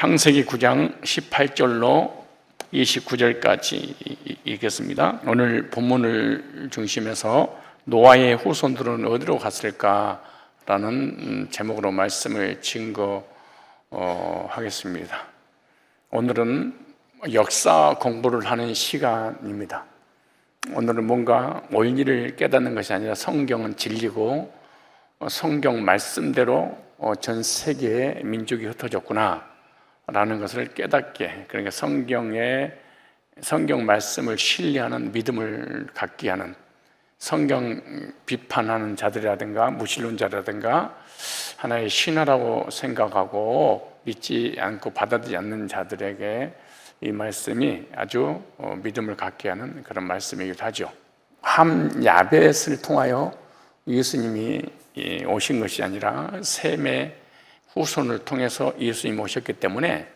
창세기 9장 18절로 29절까지 읽겠습니다. 오늘 본문을 중심해서 노아의 후손들은 어디로 갔을까라는 제목으로 말씀을 증거하겠습니다. 오늘은 역사 공부를 하는 시간입니다. 오늘은 뭔가 원리를 깨닫는 것이 아니라 성경은 진리고 성경 말씀대로 전 세계의 민족이 흩어졌구나 라는 것을 깨닫게, 그러니까 성경 말씀을 신뢰하는 믿음을 갖게 하는, 성경 비판하는 자들이라든가 무신론자라든가 하나의 신화라고 생각하고 믿지 않고 받아들이지 않는 자들에게 이 말씀이 아주 믿음을 갖게 하는 그런 말씀이기도 하죠. 함 야벳을 통하여 예수님이 오신 것이 아니라 셈의 후손을 통해서 예수님이 오셨기 때문에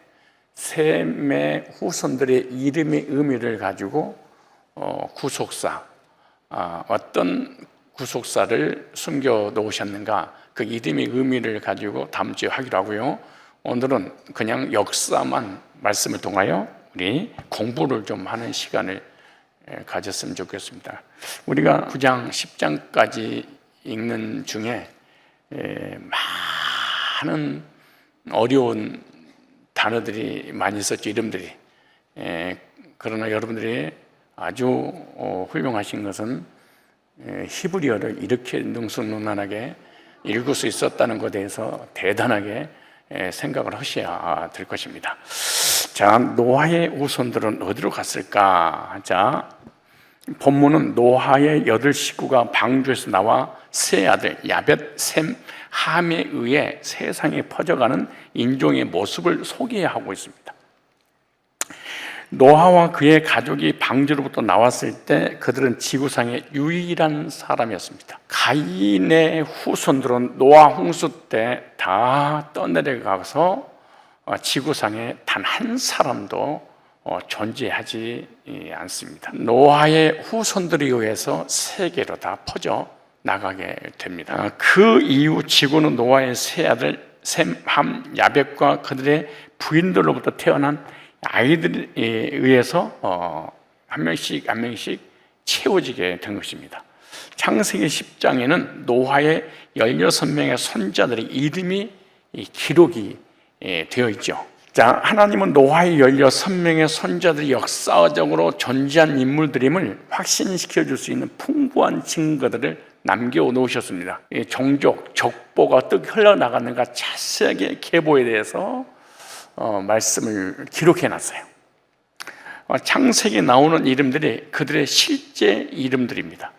셈의 후손들의 이름의 의미를 가지고 구속사, 어떤 구속사를 숨겨 놓으셨는가, 그 이름의 의미를 가지고 다음 주에 하기로 하고요. 오늘은 그냥 역사만 말씀을 통하여 우리 공부를 좀 하는 시간을 가졌으면 좋겠습니다. 우리가 9장, 10장까지 읽는 중에 많은 어려운 단어들이 많이 있었죠, 이름들이. 그러나 여러분들이 아주 훌륭하신 것은 히브리어를 이렇게 능수능란하게 읽을 수 있었다는 것에 대해서 대단하게 생각을 하셔야 될 것입니다. 자, 노아의 후손들은 어디로 갔을까? 자, 본문은 노아의 8 식구가 방주에서 나와 세 아들 야벳, 셈, 함에 의해 세상에 퍼져가는 인종의 모습을 소개하고 있습니다. 노아와 그의 가족이 방주로부터 나왔을 때 그들은 지구상의 유일한 사람이었습니다. 가인의 후손들은 노아 홍수 때 다 떠내려가서 지구상에 단 한 사람도 존재하지 않습니다. 노아의 후손들에 의해서 세계로 다 퍼져 나가게 됩니다. 그 이후 지구는 노아의 세 아들 셈, 함, 야벳과 그들의 부인들로부터 태어난 아이들에 의해서 한 명씩 채워지게 된 것입니다. 창세기 10장에는 노아의 16명의 손자들의 이름이 기록이 되어 있죠. 자, 하나님은 노아의 16명의 손자들이 역사적으로 존재한 인물들임을 확신시켜 줄 수 있는 풍부한 증거들을 남겨놓으셨습니다. 종족, 족보가 어떻게 흘러나가는가 자세하게 계보에 대해서 말씀을 기록해놨어요. 창세기에 나오는 이름들이 그들의 실제 이름들입니다.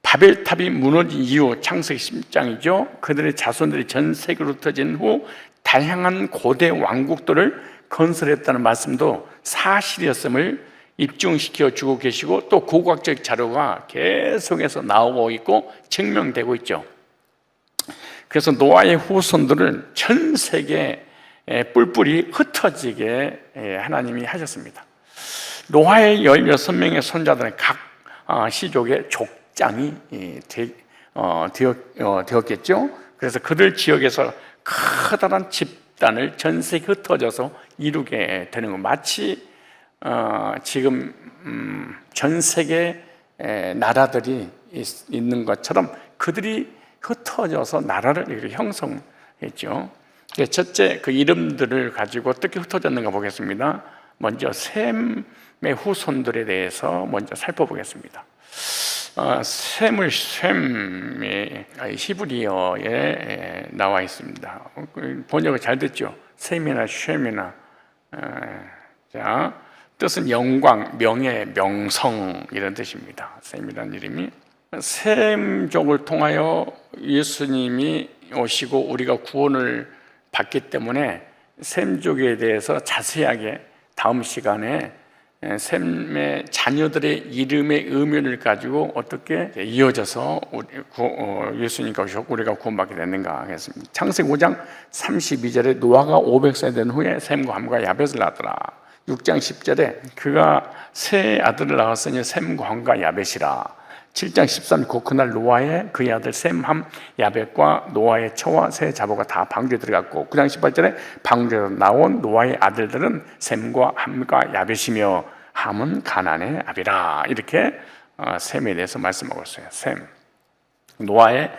바벨탑이 무너진 이후 창세기 10장이죠. 그들의 자손들이 전 세계로 흩어진 후 다양한 고대 왕국들을 건설했다는 말씀도 사실이었음을 입증시켜 주고 계시고, 또 고고학적 자료가 계속해서 나오고 있고 증명되고 있죠. 그래서 노아의 후손들을 전 세계에 뿔뿔이 흩어지게 하나님이 하셨습니다. 노아의 16명의 손자들은 각 시족의 족장이 되었겠죠. 그래서 그들 지역에서 커다란 집단을 전 세계 흩어져서 이루게 되는 것, 마치 지금 전 세계 나라들이 있는 것처럼 그들이 흩어져서 나라를 이렇게 형성했죠. 첫째, 그 이름들을 가지고 어떻게 흩어졌는가 보겠습니다. 먼저 셈의 후손들에 대해서 먼저 살펴보겠습니다. 셈의 히브리어에 나와 있습니다. 번역이 잘 됐죠. 셈이나 셈이나. 자, 뜻은 영광, 명예, 명성 이런 뜻입니다. 셈이라는 이름이. 셈족을 통하여 예수님이 오시고 우리가 구원을 받기 때문에 셈족에 대해서 자세하게 다음 시간에 셈의 자녀들의 이름의 의미를 가지고 어떻게 이어져서 예수님과 오셨고 우리가 구원받게 됐는가 하겠습니다. 창세기 5장 32절에 노아가 500세 된 후에 셈과 함과 야벳을 낳았더라. 6장 10절에 그가 세 아들을 낳았으니 셈과 함과 야벳이라. 7장 13절 그날 노아의 그의 아들 셈, 함, 야벳과 노아의 처와 새 자보가 다 방주에 들어갔고 9장 18절에 방주에서 나온 노아의 아들들은 셈과 함과 야벳이며 함은 가나안의 아비라. 이렇게 셈에 대해서 말씀하고 있어요. 셈, 노아의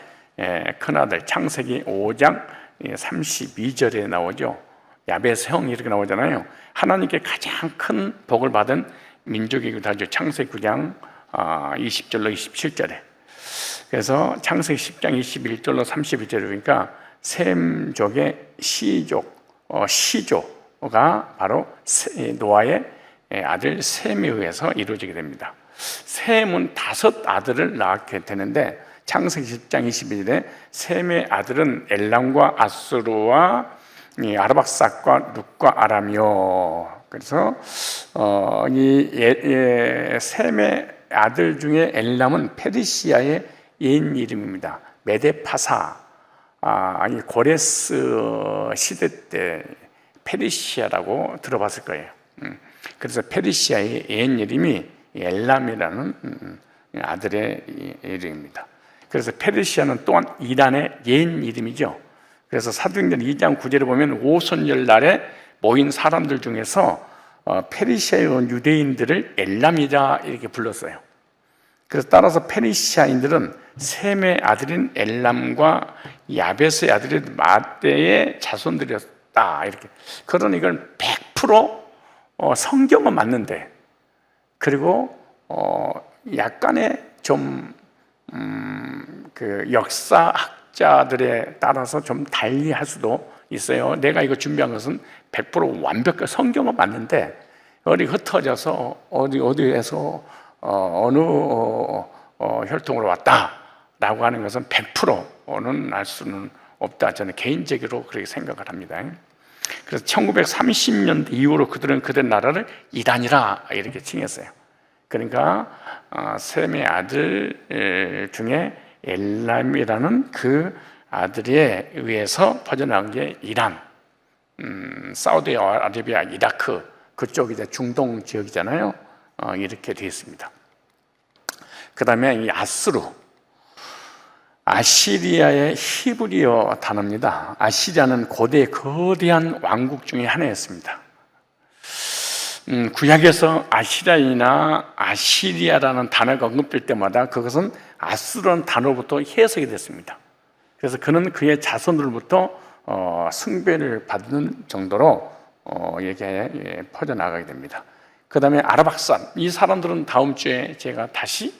큰아들. 창세기 5장 32절에 나오죠. 야벳의 형 이렇게 나오잖아요. 하나님께 가장 큰 복을 받은 민족이기도 하죠. 창세기 9장 20절로 27절에. 그래서 창세기 10장 21절로 31절에 보니까 셈족의 시조가 바로 노아의 아들 셈에 의해서 이루어지게 됩니다. 셈은 5 아들을 낳게 되는데 창세기 10장 21절에 셈의 아들은 엘람과 아수르와 아르박삭과 룻과 아람이요. 그래서 이 셈의 아들 중에 엘람은 페르시아의 옛 이름입니다. 메데파사, 이 고레스 시대 때 페르시아라고 들어봤을 거예요. 그래서 페르시아의 옛 이름이 엘람이라는 아들의 이름입니다. 그래서 페르시아는 또한 이란의 옛 이름이죠. 그래서 사도행전 2장 9절에 보면 오순절 날에 모인 사람들 중에서 페르시아에 온 유대인들을 엘람이라 이렇게 불렀어요. 그래서 따라서 페르시아인들은 셈의 아들인 엘람과 야벳의 아들인 마떼의 자손들이었다 이렇게. 그러니 이건 100% 성경은 맞는데, 그리고 약간의 좀 그 역사학자들에 따라서 좀 달리 할 수도 있어요. 내가 이거 준비한 것은 100% 완벽한 성경은 맞는데 어디 흩어져서 어디에서 어느 혈통으로 왔다라고 하는 것은 100%는 알 수는 없다. 저는 개인적으로 그렇게 생각을 합니다. 그래서 1930년대 이후로 그들은 그들 나라를 이란이라 이렇게 칭했어요. 그러니까 셈의 아들 중에 엘람이라는 그 아들에 의해서 퍼져나간 게 이란, 사우디아라비아, 이라크 그쪽이 이제 중동 지역이잖아요. 이렇게 되어 있습니다. 그 다음에 이 아수르, 아시리아의 히브리어 단어입니다. 아시리아는 고대 거대한 왕국 중에 하나였습니다. 구약에서 아시리아나 아시리아라는 단어가 언급될 때마다 그것은 아수르라는 단어부터 해석이 됐습니다. 그래서 그는 그의 자손들부터 숭배를 받는 정도로 이게 퍼져나가게 됩니다. 그 다음에 아르박산, 이 사람들은 다음 주에 제가 다시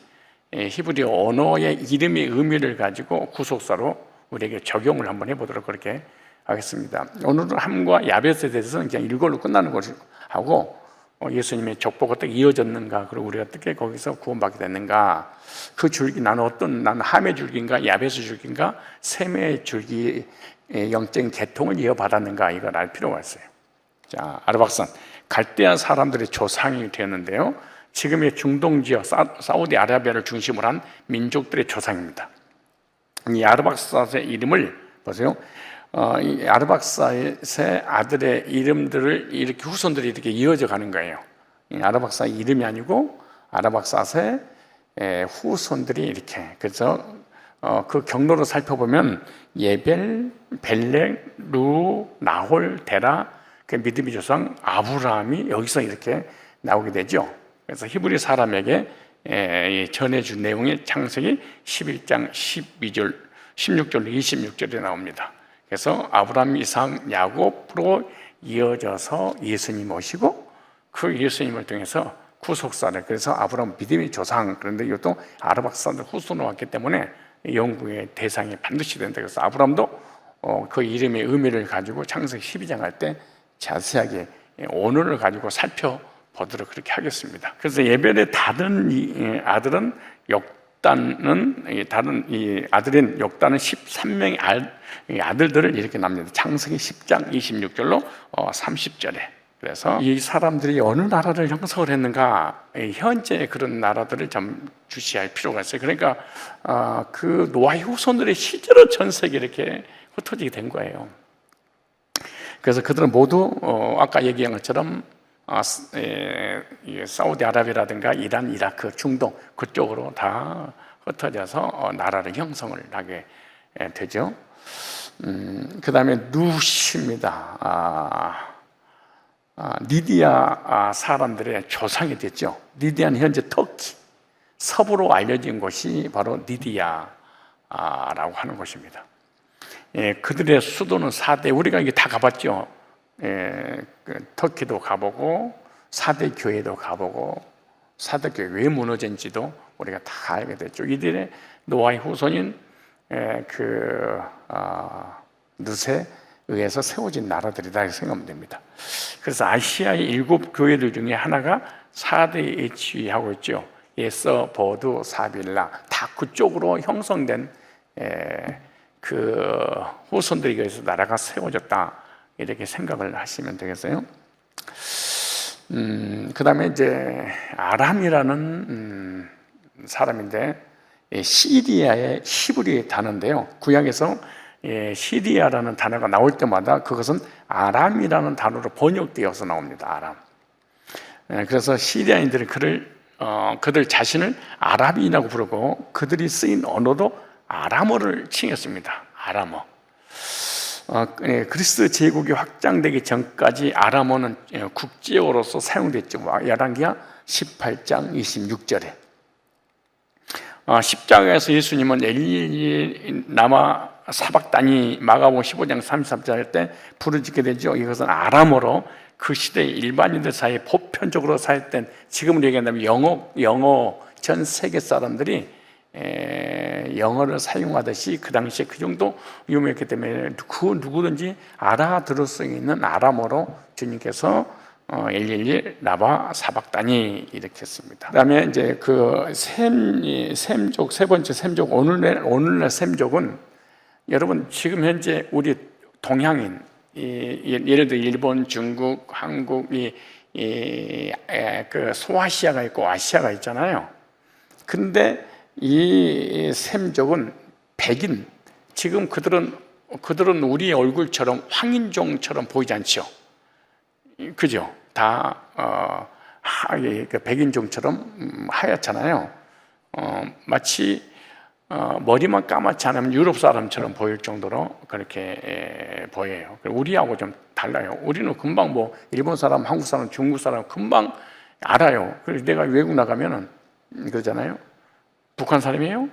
히브리어 언어의 이름의 의미를 가지고 구속사로 우리에게 적용을 한번 해보도록 그렇게 하겠습니다. 오늘은 함과 야벳에 대해서는 그냥 이걸로 끝나는 것을 하고, 예수님의 족보가 어떻게 이어졌는가, 그리고 우리가 어떻게 거기서 구원받게 됐는가, 그 줄기, 나는 함의 줄기인가 야벳의 줄기인가 셈의 줄기의 영적인 계통을 이어받았는가, 이걸 알 필요가 있어요. 자, 아르박산, 갈대아 사람들의 조상이 되었는데요, 지금의 중동 지역 사우디아라비아를 중심으로 한 민족들의 조상입니다. 이 아르박삿의 이름을 보세요. 이 아르박삿의 아들의 이름들을 이렇게 후손들이 이렇게 이어져 가는 거예요. 아르박삿의 이름이 아니고 아르박삿의 후손들이 이렇게. 그래서 그 경로를 살펴보면 예벨, 벨렉, 루, 나홀, 데라, 그 믿음의 조상 아브라함이 여기서 이렇게 나오게 되죠. 그래서 히브리 사람에게 전해준 내용이 창세기 11장 12절, 16절로 26절에 나옵니다. 그래서 아브라함, 이삭, 야곱으로 이어져서 예수님 오시고 그 예수님을 통해서 구속사를, 그래서 아브라함 믿음의 조상, 그런데 이것도 아르박삿의 후손으로 왔기 때문에 영국의 대상이 반드시 된다. 그래서 아브라함도 그 이름의 의미를 가지고 창세기 12장 할 때 자세하게 언어를 가지고 살펴보도록 그렇게 하겠습니다. 그래서 예벨의 다른 이 아들은 다른 이 아들인 역단은 13명의 아들들을 이렇게 납니다. 창세기 10장 26절로 30절에. 그래서 이 사람들이 어느 나라를 형성을 했는가, 현재 그런 나라들을 좀 주시할 필요가 있어요. 그러니까 그 노아의 후손들이 실제로 전 세계에 이렇게 흩어지게 된 거예요. 그래서 그들은 모두 아까 얘기한 것처럼 사우디아라비아라든가 이란, 이라크, 중동 그쪽으로 다 흩어져서 나라를 형성을 하게 되죠. 그 다음에 누시입니다. 리디아 사람들의 조상이 됐죠. 리디아는 현재 터키 서부로 알려진 곳이 바로 리디아라고 하는 곳입니다. 그들의 수도는 4대, 우리가 이게 다 가봤죠. 터키도 가보고 4대 교회도 가보고 4대 교회 왜 무너진지도 우리가 다 알게 됐죠. 이들의 노아의 후손인 룻에 의해서 세워진 나라들이다 이렇게 생각하면 됩니다. 그래서 아시아의 7 교회들 중에 하나가 4대에 지휘하고 있죠. 예서, 버두, 사빌라 다 그쪽으로 형성된 그 후손들에 의해서 나라가 세워졌다 이렇게 생각을 하시면 되겠어요. 그 다음에 이제 아람이라는 사람인데 시리아의 히브리의 단어인데요. 구약에서 시리아라는 단어가 나올 때마다 그것은 아람이라는 단어로 번역되어서 나옵니다. 아람. 그래서 시리아인들은 그들 자신을 아랍인이라고 부르고 그들이 쓰인 언어도 아람어를 칭했습니다. 아람어. 그리스 제국이 확장되기 전까지 아람어는 국제어로서 사용됐죠. 열왕기하 18장 26절에 십자가에서 예수님은 엘리 나마 사박다니 마가복음 15장 33절 할 때 부르짖게 되죠. 이것은 아람어로 그 시대의 일반인들 사이에 보편적으로 사용된, 지금으로 얘기한다면 영어 전 세계 사람들이 영어를 사용하듯이 그 당시에 그 정도 유명했기 때문에 그 누구든지 알아들을 수 있는 아람어로 주님께서 엘리 나바 사박다니 이렇게 했습니다. 그다음에 이제 그 셈족, 세 번째 셈족, 오늘날 셈족은 여러분 지금 현재 우리 동양인, 예를 들어 일본, 중국, 한국, 그 소아시아가 있고 아시아가 있잖아요. 근데 이 셈족은 백인, 지금 그들은 우리의 얼굴처럼 황인종처럼 보이지 않죠. 그죠? 다 백인종처럼 하얗잖아요. 마치 머리만 까맣지 않으면 유럽 사람처럼 보일 정도로 그렇게 보여요. 우리하고 좀 달라요. 우리는 금방 뭐 일본 사람, 한국 사람, 중국 사람 금방 알아요. 그래서 내가 외국 나가면은 그러잖아요. 북한 사람이에요?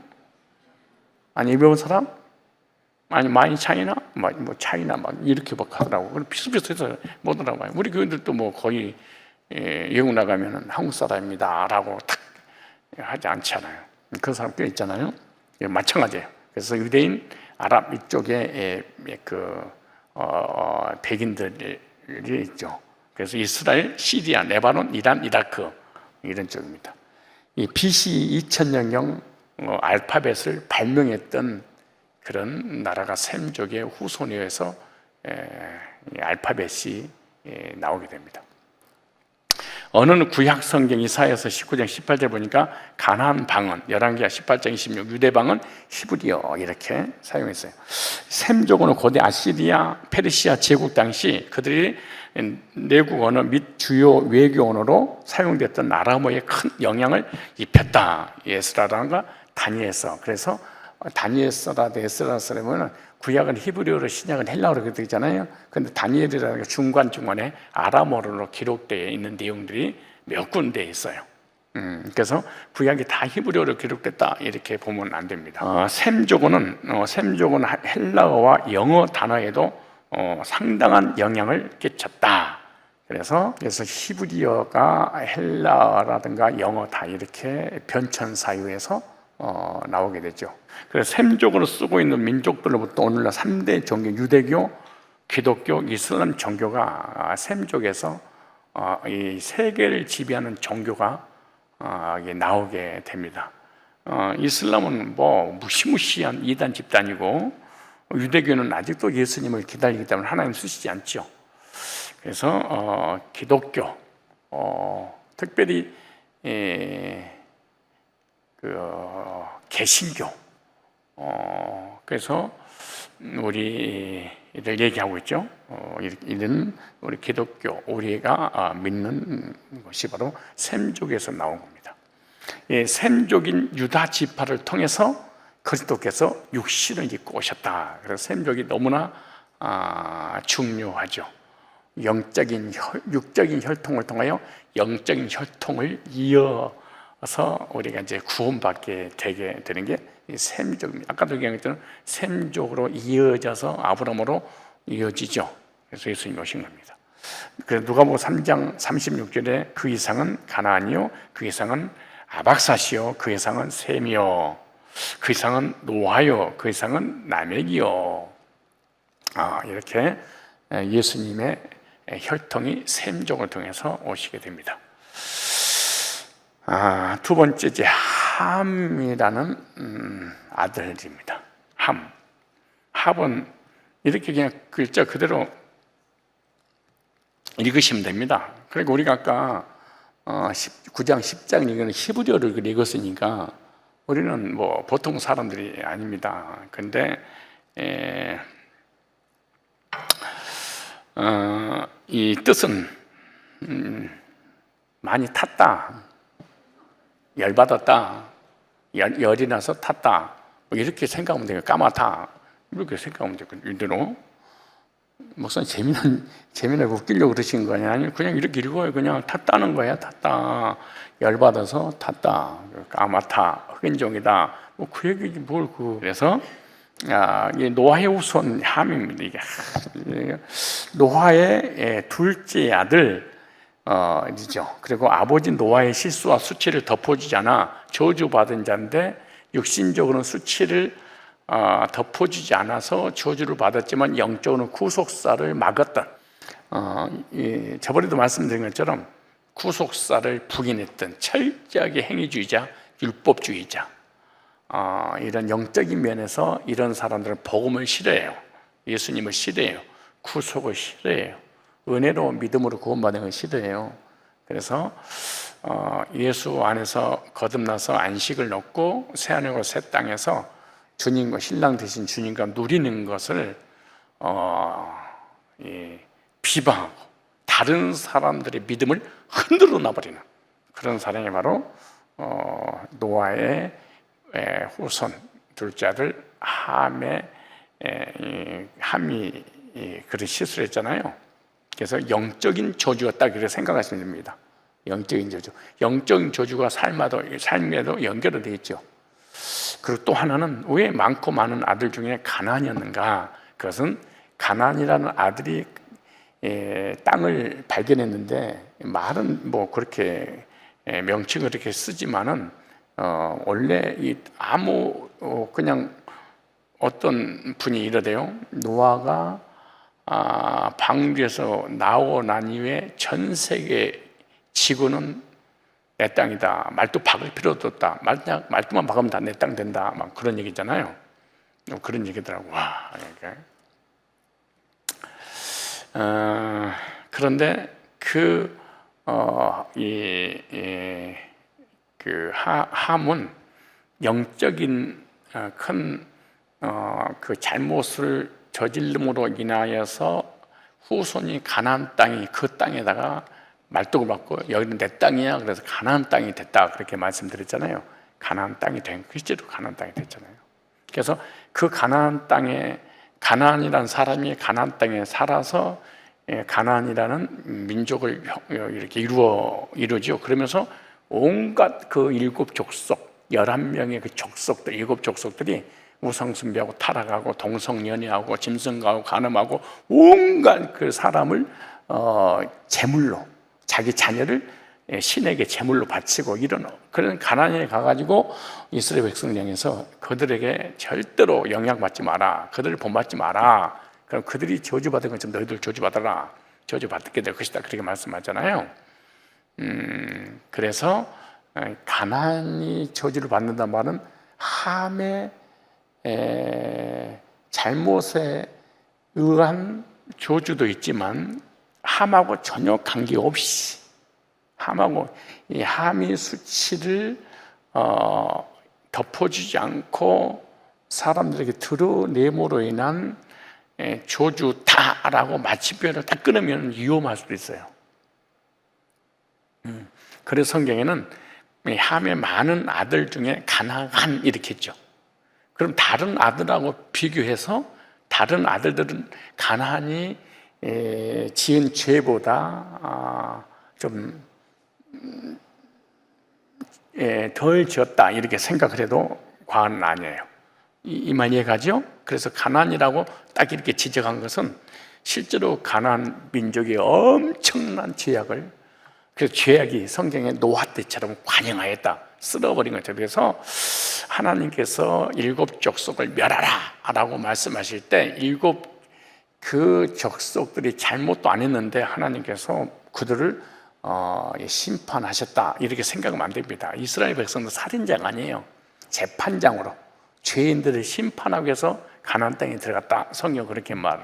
아니 일본 사람? 아니 많이 차이나? 뭐 차이나 막 이렇게 막 하더라고. 그럼 비슷비슷해서 뭐더라고요. 우리 교인들도 뭐 거의 외국 나가면은 한국 사람입니다라고 탁 하지 않잖아요. 그런 사람 꽤 있잖아요. 마찬가지예요. 그래서 유대인, 아랍 이쪽에 백인들이 있죠. 그래서 이스라엘, 시리아, 레바논, 이란, 이라크 이런 쪽입니다. 이 BC 2000년경 알파벳을 발명했던 그런 나라가 셈족의 후손에 의해서 알파벳이 나오게 됩니다. 어느 구약 성경 이사야서 19장 18절 보니까 가나안 방언, 열왕기하 18장 26 유대 방언 히브리어 이렇게 사용했어요. 셈족은 고대 아시리아, 페르시아 제국 당시 그들이 내국 언어 및 주요 외교 언어로 사용됐던 아람어에 큰 영향을 입혔다. 에스라라는가 다니엘서. 그래서 다니엘서라 에스라서라면 구약은 히브리어로 신약은 헬라어로 그렇게 되잖아요. 그런데 다니엘이라는 게 중간중간에 아람어로 기록되어 있는 내용들이 몇 군데 있어요. 그래서 구약이 다 히브리어로 기록됐다 이렇게 보면 안 됩니다. 셈족어는 헬라어와 영어 단어에도 상당한 영향을 끼쳤다. 그래서 히브리어가 헬라어라든가 영어 다 이렇게 변천 사유에서 나오게 되죠. 그래서 셈족으로 쓰고 있는 민족들로부터 오늘날 3대 종교, 유대교, 기독교, 이슬람 종교가 셈족에서 이 세계를 지배하는 종교가 나오게 됩니다. 이슬람은 뭐 무시무시한 이단 집단이고, 유대교는 아직도 예수님을 기다리기 때문에 하나님 쓰시지 않죠. 그래서 기독교, 특별히 개신교, 그래서 우리를 얘기하고 있죠. 이는 우리 기독교, 우리가 믿는 것이 바로 셈족에서 나온 겁니다. 셈족인 유다 지파를 통해서 그리스도께서 육신을 입고 오셨다. 그래서 셈족이 너무나 중요하죠. 육적인 혈통을 통하여 영적인 혈통을 이어서 우리가 이제 구원받게 되게 되는 게 셈족입니다. 아까도 얘기했던 셈족으로 이어져서 아브라함으로 이어지죠. 그래서 예수님이 오신 겁니다. 그래서 누가복음 3장 36절에 그 이상은 가나안이요, 그 이상은 아박사시요, 그 이상은 셈이요, 그 이상은 노아요, 그 이상은 라멕이요. 이렇게 예수님의 혈통이 셈족을 통해서 오시게 됩니다. 두 번째 이제 함이라는 아들입니다. 함은 이렇게 그냥 글자 그대로 읽으시면 됩니다. 그리고 우리가 아까 9장 10장 읽은 히브리어를 읽었으니까 우리는 뭐 보통 사람들이 아닙니다. 근데 이 뜻은 많이 탔다, 열받았다, 열이 나서 탔다, 뭐 이렇게 생각하면 돼요. 까맣다, 이렇게 생각하면 돼요. 이대로 목사님 재미나게 웃기려고 그러신 거냐? 아니 그냥 이렇게 읽어요. 그냥 탔다는 거야. 탔다, 열받아서 탔다, 까맣다, 흑인종이다, 뭐 그 얘기지 뭘 그래서 이 노아의 후손 함입니다. 이게 노아의 둘째 아들 이죠. 그리고 아버지 노아의 실수와 수치를 덮어주지 않아 저주받은 자인데 육신적으로는 수치를 덮어주지 않아서 저주를 받았지만 영적으로는 구속사를 막았던, 저번에도 말씀드린 것처럼 구속사를 부인했던 철저하게 행위주의자, 율법주의자, 이런 영적인 면에서 이런 사람들은 복음을 싫어해요. 예수님을 싫어해요. 구속을 싫어해요. 은혜로 믿음으로 구원받는 걸 싫어해요. 그래서 예수 안에서 거듭나서 안식을 얻고 새하늘과 새 땅에서 주님과 신랑 되신 주님과 누리는 것을 비방하고 다른 사람들의 믿음을 흔들어 놔버리는 그런 사람이 바로 노아의 후손 둘째 아들 함이 그런 실수를 했잖아요. 그래서 영적인 저주였다 그렇게 생각하시면 됩니다. 영적인 저주, 영적인 저주가 삶에도 연결이 되어 있죠. 그리고 또 하나는 왜 많고 많은 아들 중에 가나안이었는가? 그것은 가나안이라는 아들이 땅을 발견했는데 말은 뭐 그렇게 명칭을 이렇게 쓰지만은 원래 그냥 어떤 분이 이러대요. 노아가 방주에서 나오고 난 이후에 전 세계 지구는 내 땅이다. 말도 박을 필요도 없다. 말도만 박으면 다 내 땅 된다. 막 그런 얘기잖아요. 그런 얘기더라고. 와, 그러니까. 그런데 함은 영적인 큰 그 잘못을 저질름으로 인하여서 후손이 가나안 땅이 그 땅에다가 말뚝을 받고 여기는 내 땅이야. 그래서 가나안 땅이 됐다. 그렇게 말씀드렸잖아요. 가나안 땅이 실제로 가나안 땅이 됐잖아요. 그래서 그 가나안 땅에 가나안이라는 사람이 가나안 땅에 살아서 가나안이라는 민족을 이렇게 이루죠. 그러면서 온갖 그 7족속 11명의 그 족속들 7족속들이 우상숭배하고 타락하고 동성연애하고 짐승가하고 간음하고 온갖 그 사람을 제물로 자기 자녀를 신에게 제물로 바치고 이런 그런 가나안에 가가지고 이스라엘 백성을 향해서 그들에게 절대로 영향받지 마라, 그들을 본받지 마라. 그럼 그들이 저주받은 것처럼 너희들 저주받아라, 저주받게 될 것이다. 그렇게 말씀하잖아요. 그래서 가나안이 저주를 받는다는 말은 함의 잘못에 의한 저주도 있지만 함하고 전혀 관계없이 이 함이 수치를 덮어주지 않고 사람들에게 드러냄으로 인한 저주다라고 마침표를 딱 끊으면 위험할 수도 있어요. 그래서 성경에는 이 함의 많은 아들 중에 가나안 이렇게 했죠. 그럼 다른 아들하고 비교해서 다른 아들들은 가나안이 지은 죄보다 좀 덜 지었다 이렇게 생각을 해도 과언은 아니에요. 이 말 이해가죠? 그래서 가나안이라고 딱 이렇게 지적한 것은 실제로 가나안 민족이 엄청난 죄악을, 그래서 죄악이 성경에 노아 때처럼 관영하였다, 쓸어버린 거죠. 그래서 하나님께서 일곱 족속을 멸하라 라고 말씀하실 때 일곱 그 족속들이 잘못도 안 했는데 하나님께서 그들을 심판하셨다 이렇게 생각하면 안 됩니다. 이스라엘 백성도 살인자가 아니에요. 재판장으로 죄인들을 심판하기 위해서 가나안 땅에 들어갔다, 성경 그렇게 말을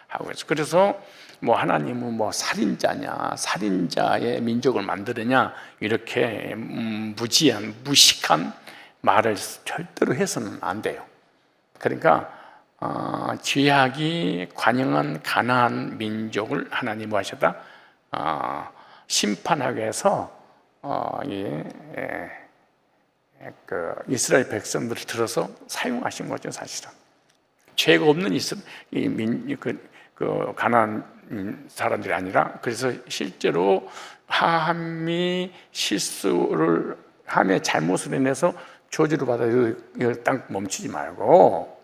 하고 있어요. 그래서 하나님은 살인자냐, 살인자의 민족을 만드느냐 이렇게 무지한 무식한 말을 절대로 해서는 안 돼요. 그러니까 죄악이 관영한 가나안 민족을 하나님 뭐 하셨다? 심판하기 위해서 이스라엘 백성들을 들어서 사용하신 거죠, 사실은. 죄가 없는 가나안 사람들이 아니라, 그래서 실제로 함이 함의 잘못을 인해서 저주를 받아 딱 멈추지 말고,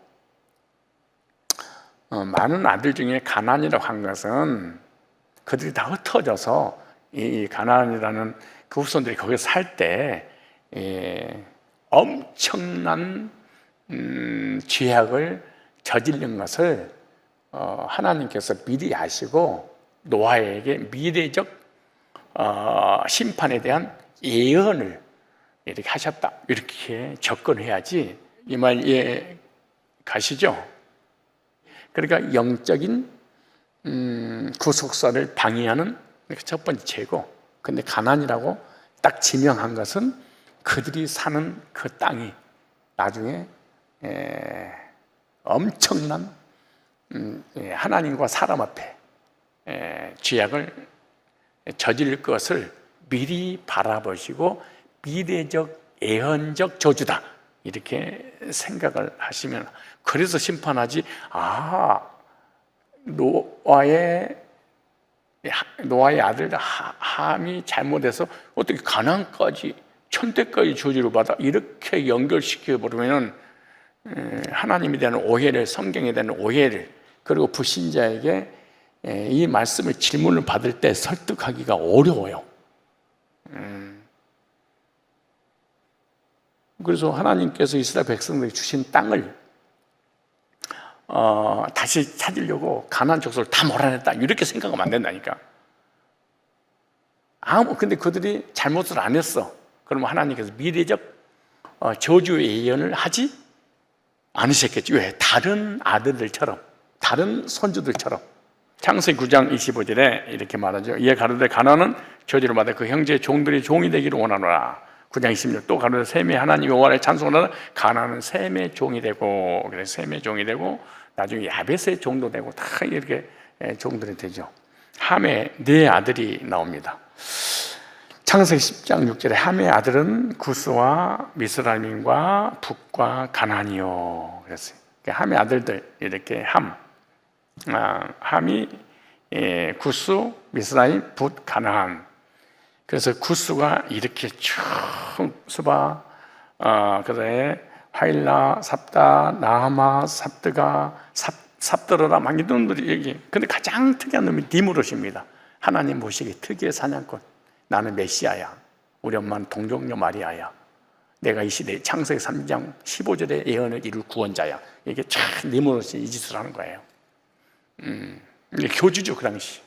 많은 아들 중에 가나안이라고 한 것은 그들이 다 흩어져서 이 가나안이라는 그 후손들이 거기서 살 때 엄청난 죄악을 저지른 것을 하나님께서 미리 아시고 노아에게 미래적 심판에 대한 예언을 이렇게 하셨다, 이렇게 접근해야지. 이 말 이해 가시죠? 그러니까 영적인 구속사를 방해하는 첫 번째 죄고, 근데 가나안이라고 딱 지명한 것은 그들이 사는 그 땅이 나중에 엄청난 하나님과 사람 앞에 죄악을 저지를 것을 미리 바라보시고 미래적 예언적 저주다 이렇게 생각을 하시면, 그래서 심판하지, 노아의 아들 함이 잘못해서 어떻게 가나안까지 천대까지 저주를 받아 이렇게 연결시켜 버리면 하나님에 대한 오해를, 성경에 대한 오해를, 그리고 불신자에게 이 말씀을 질문을 받을 때 설득하기가 어려워요. 그래서 하나님께서 이스라엘 백성들에게 주신 땅을 다시 찾으려고 가나안 족속을 다 몰아냈다 이렇게 생각하면 안 된다니까. 근데 그들이 잘못을 안 했어. 그러면 하나님께서 미래적 저주의 예언을 하지 않으셨겠지. 왜? 다른 아들들처럼, 다른 손주들처럼. 창세기 9장 25절에 이렇게 말하죠. 이에 가로되 가나안은 저주를 받아 그 형제의 종들이 종이 되기를 원하노라. 9장 26, 또 가로되 셈의 하나님 여호와를 찬송하노라. 가나안은 셈의 종이 되고, 그래서 셈의 종이 되고 나중에 야벳의 종도 되고 다 이렇게 종들이 되죠. 함의 네 아들이 나옵니다. 창세기 10장 6절에 함의 아들은 구스와 미스라임과 북과 가나안이요 그랬어요. 함의 아들들 이렇게 함이 구스, 미스라임, 북, 가나안. 그래서 구스가 이렇게 쭉 수바, 그다음에 하일라, 삽다, 나하마, 삽드가, 삽드러라 막 이런 놈들이 얘기. 근데 가장 특이한 놈이 니므롯입니다. 하나님 보시기에 특유의 사냥꾼. 나는 메시아야. 우리 엄마는 동정녀 마리아야. 내가 이 시대에 창세기 3장 15절의 예언을 이룰 구원자야. 이게 참 니므롯이 이 짓을 하는 거예요. 이게 교주죠, 그 당시.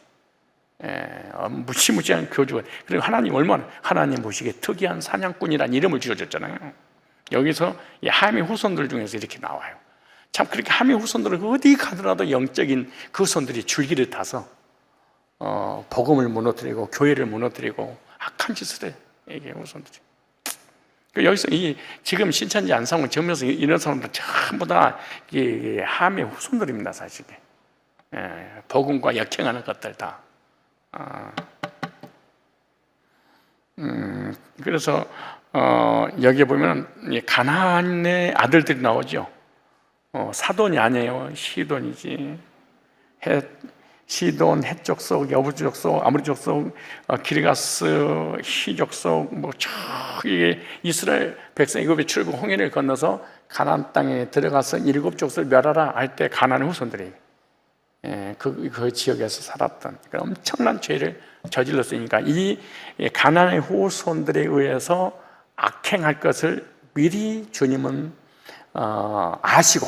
무시무시한 교주가. 그리고 하나님 보시기에 특이한 사냥꾼이라는 이름을 지어줬잖아요. 여기서 이 함의 후손들 중에서 이렇게 나와요. 참 그렇게 함의 후손들은 어디 가더라도 영적인 그 후손들이 줄기를 타서 복음을 무너뜨리고 교회를 무너뜨리고 악한 짓을 해. 이게 후손들이. 여기서 지금 신천지 안상원 전면서 이런 사람들 전부 다 함의 후손들입니다, 사실. 복음과 역행하는 것들 다. 그래서 여기에 보면 가나안의 아들들이 나오죠. 사돈이 아니에요. 시돈이지. 시돈, 헷 족속, 여부 족속, 아모리 족속, 기르가스, 히 족속, 이게 이스라엘 백성 애굽에 출국 홍해를 건너서 가나안 땅에 들어가서 7족속을 멸하라 할 때 가나안의 후손들이 그 지역에서 살았던 엄청난 죄를 저질렀으니까 이 가나안의 후손들에 의해서 악행할 것을 미리 주님은 아시고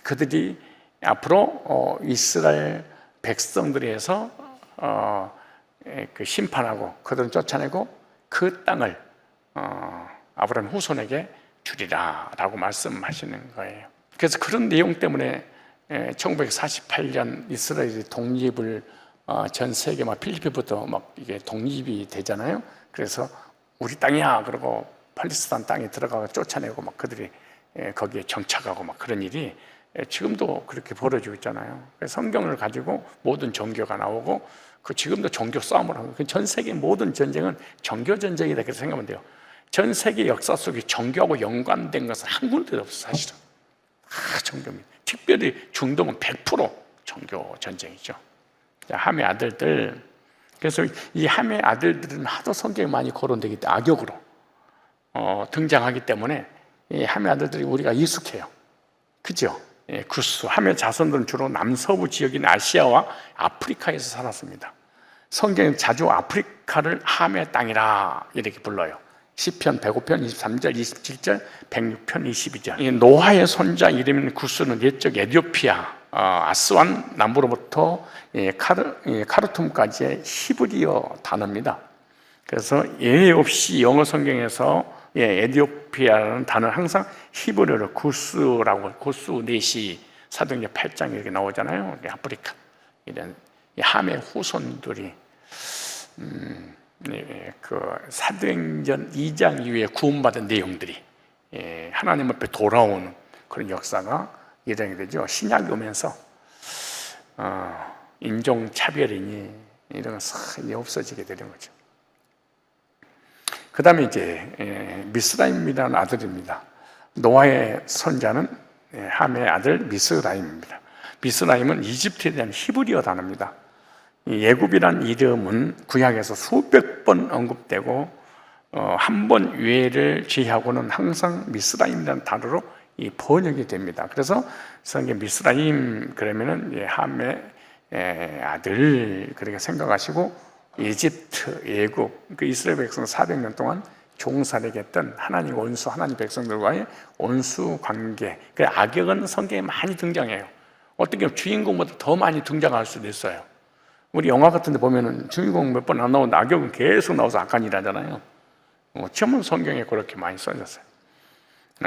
그들이 앞으로 이스라엘 백성들에 의해서 그 심판하고 그들을 쫓아내고 그 땅을 아브라함 후손에게 주리라 라고 말씀하시는 거예요. 그래서 그런 내용 때문에 1948년 이스라엘이 독립을 전 세계 필리핀부터 이게 독립이 되잖아요. 그래서 우리 땅이야 그러고 팔레스타인 땅에 들어가서 쫓아내고 그들이 거기에 정착하고 그런 일이 지금도 그렇게 벌어지고 있잖아요. 그래서 성경을 가지고 모든 종교가 나오고 지금도 종교 싸움을 하고 전 세계 모든 전쟁은 종교 전쟁이다 그렇게 생각하면 돼요. 전 세계 역사 속에 종교하고 연관된 것은 한 군데도 없어요. 사실은 종교입니다. 특별히 중동은 100% 종교 전쟁이죠. 함의 아들들, 그래서 이 함의 아들들은 하도 성경에 많이 거론되기 때문에 악역으로 등장하기 때문에 이 함의 아들들이 우리가 익숙해요. 그죠? 구스, 함의 자손들은 주로 남서부 지역인 아시아와 아프리카에서 살았습니다. 성경은 자주 아프리카를 함의 땅이라 이렇게 불러요. 시편 105편 23절, 27절, 106편 22절. 노아의 손자 이름인 구스는 옛적 에티오피아, 아스완 남부로부터 카르툼까지의 히브리어 단어입니다. 그래서 예외 없이 영어 성경에서 에티오피아라는 단어는 항상 히브리어로 구스라고, 구스 네시 사도행전 8장 이렇게 나오잖아요. 아프리카 이런 함의 후손들이 그 사도행전 2장 이후에 구원받은 내용들이 하나님 앞에 돌아오는 그런 역사가 예정이 되죠. 신약이 오면서 인종차별이니 이런 건 싹 없어지게 되는 거죠. 그 다음에 이제 미스라임이라는 아들입니다. 노아의 손자는 함의 아들 미스라임입니다. 미스라임은 이집트에 대한 히브리어 단어입니다. 예굽이란 이름은 구약에서 수백 번 언급되고 한 번 유해를 제외하고는 항상 미스라임이라는 단어로 번역이 됩니다. 그래서 성경 미스라임 그러면은 함의 아들 그렇게 생각하시고 이집트, 예굽, 그 이스라엘 백성 400년 동안 종살이게 했던 하나님 원수, 하나님 백성들과의 원수 관계, 그 악역은 성경에 많이 등장해요. 어떻게 보면 주인공보다 더 많이 등장할 수도 있어요. 우리 영화 같은 데 보면은 주인공 몇 번 안 나오는데 악역은 계속 나와서 악한 일 하잖아요. 처음은 성경에 그렇게 많이 써졌어요.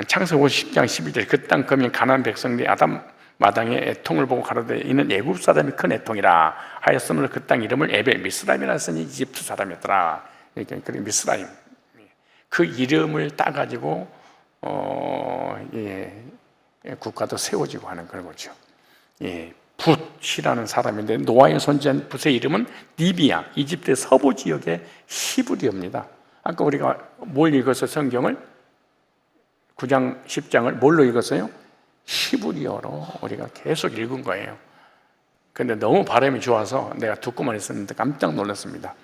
창세기 50장 12절 그 땅 거민 가나안 백성들이 아담 마당의 애통을 보고 가로되 이는 애굽 사람이 큰 애통이라 하였으므로 그 땅 이름을 에벨 미스라임이라 했으니 이집트 사람이었더라. 이렇게 미스라임 그 이름을 따가지고 국가도 세워지고 하는 그런 거죠. 붓이라는 사람인데 노아의 손자인 붓의 이름은 니비야, 이집트의 서부 지역의 히브리어입니다. 아까 우리가 뭘 읽었어요? 성경을 9장 10장을 뭘로 읽었어요? 히브리어로 우리가 계속 읽은 거예요. 근데 너무 발음이 좋아서 내가 듣고만 있었는데 깜짝 놀랐습니다.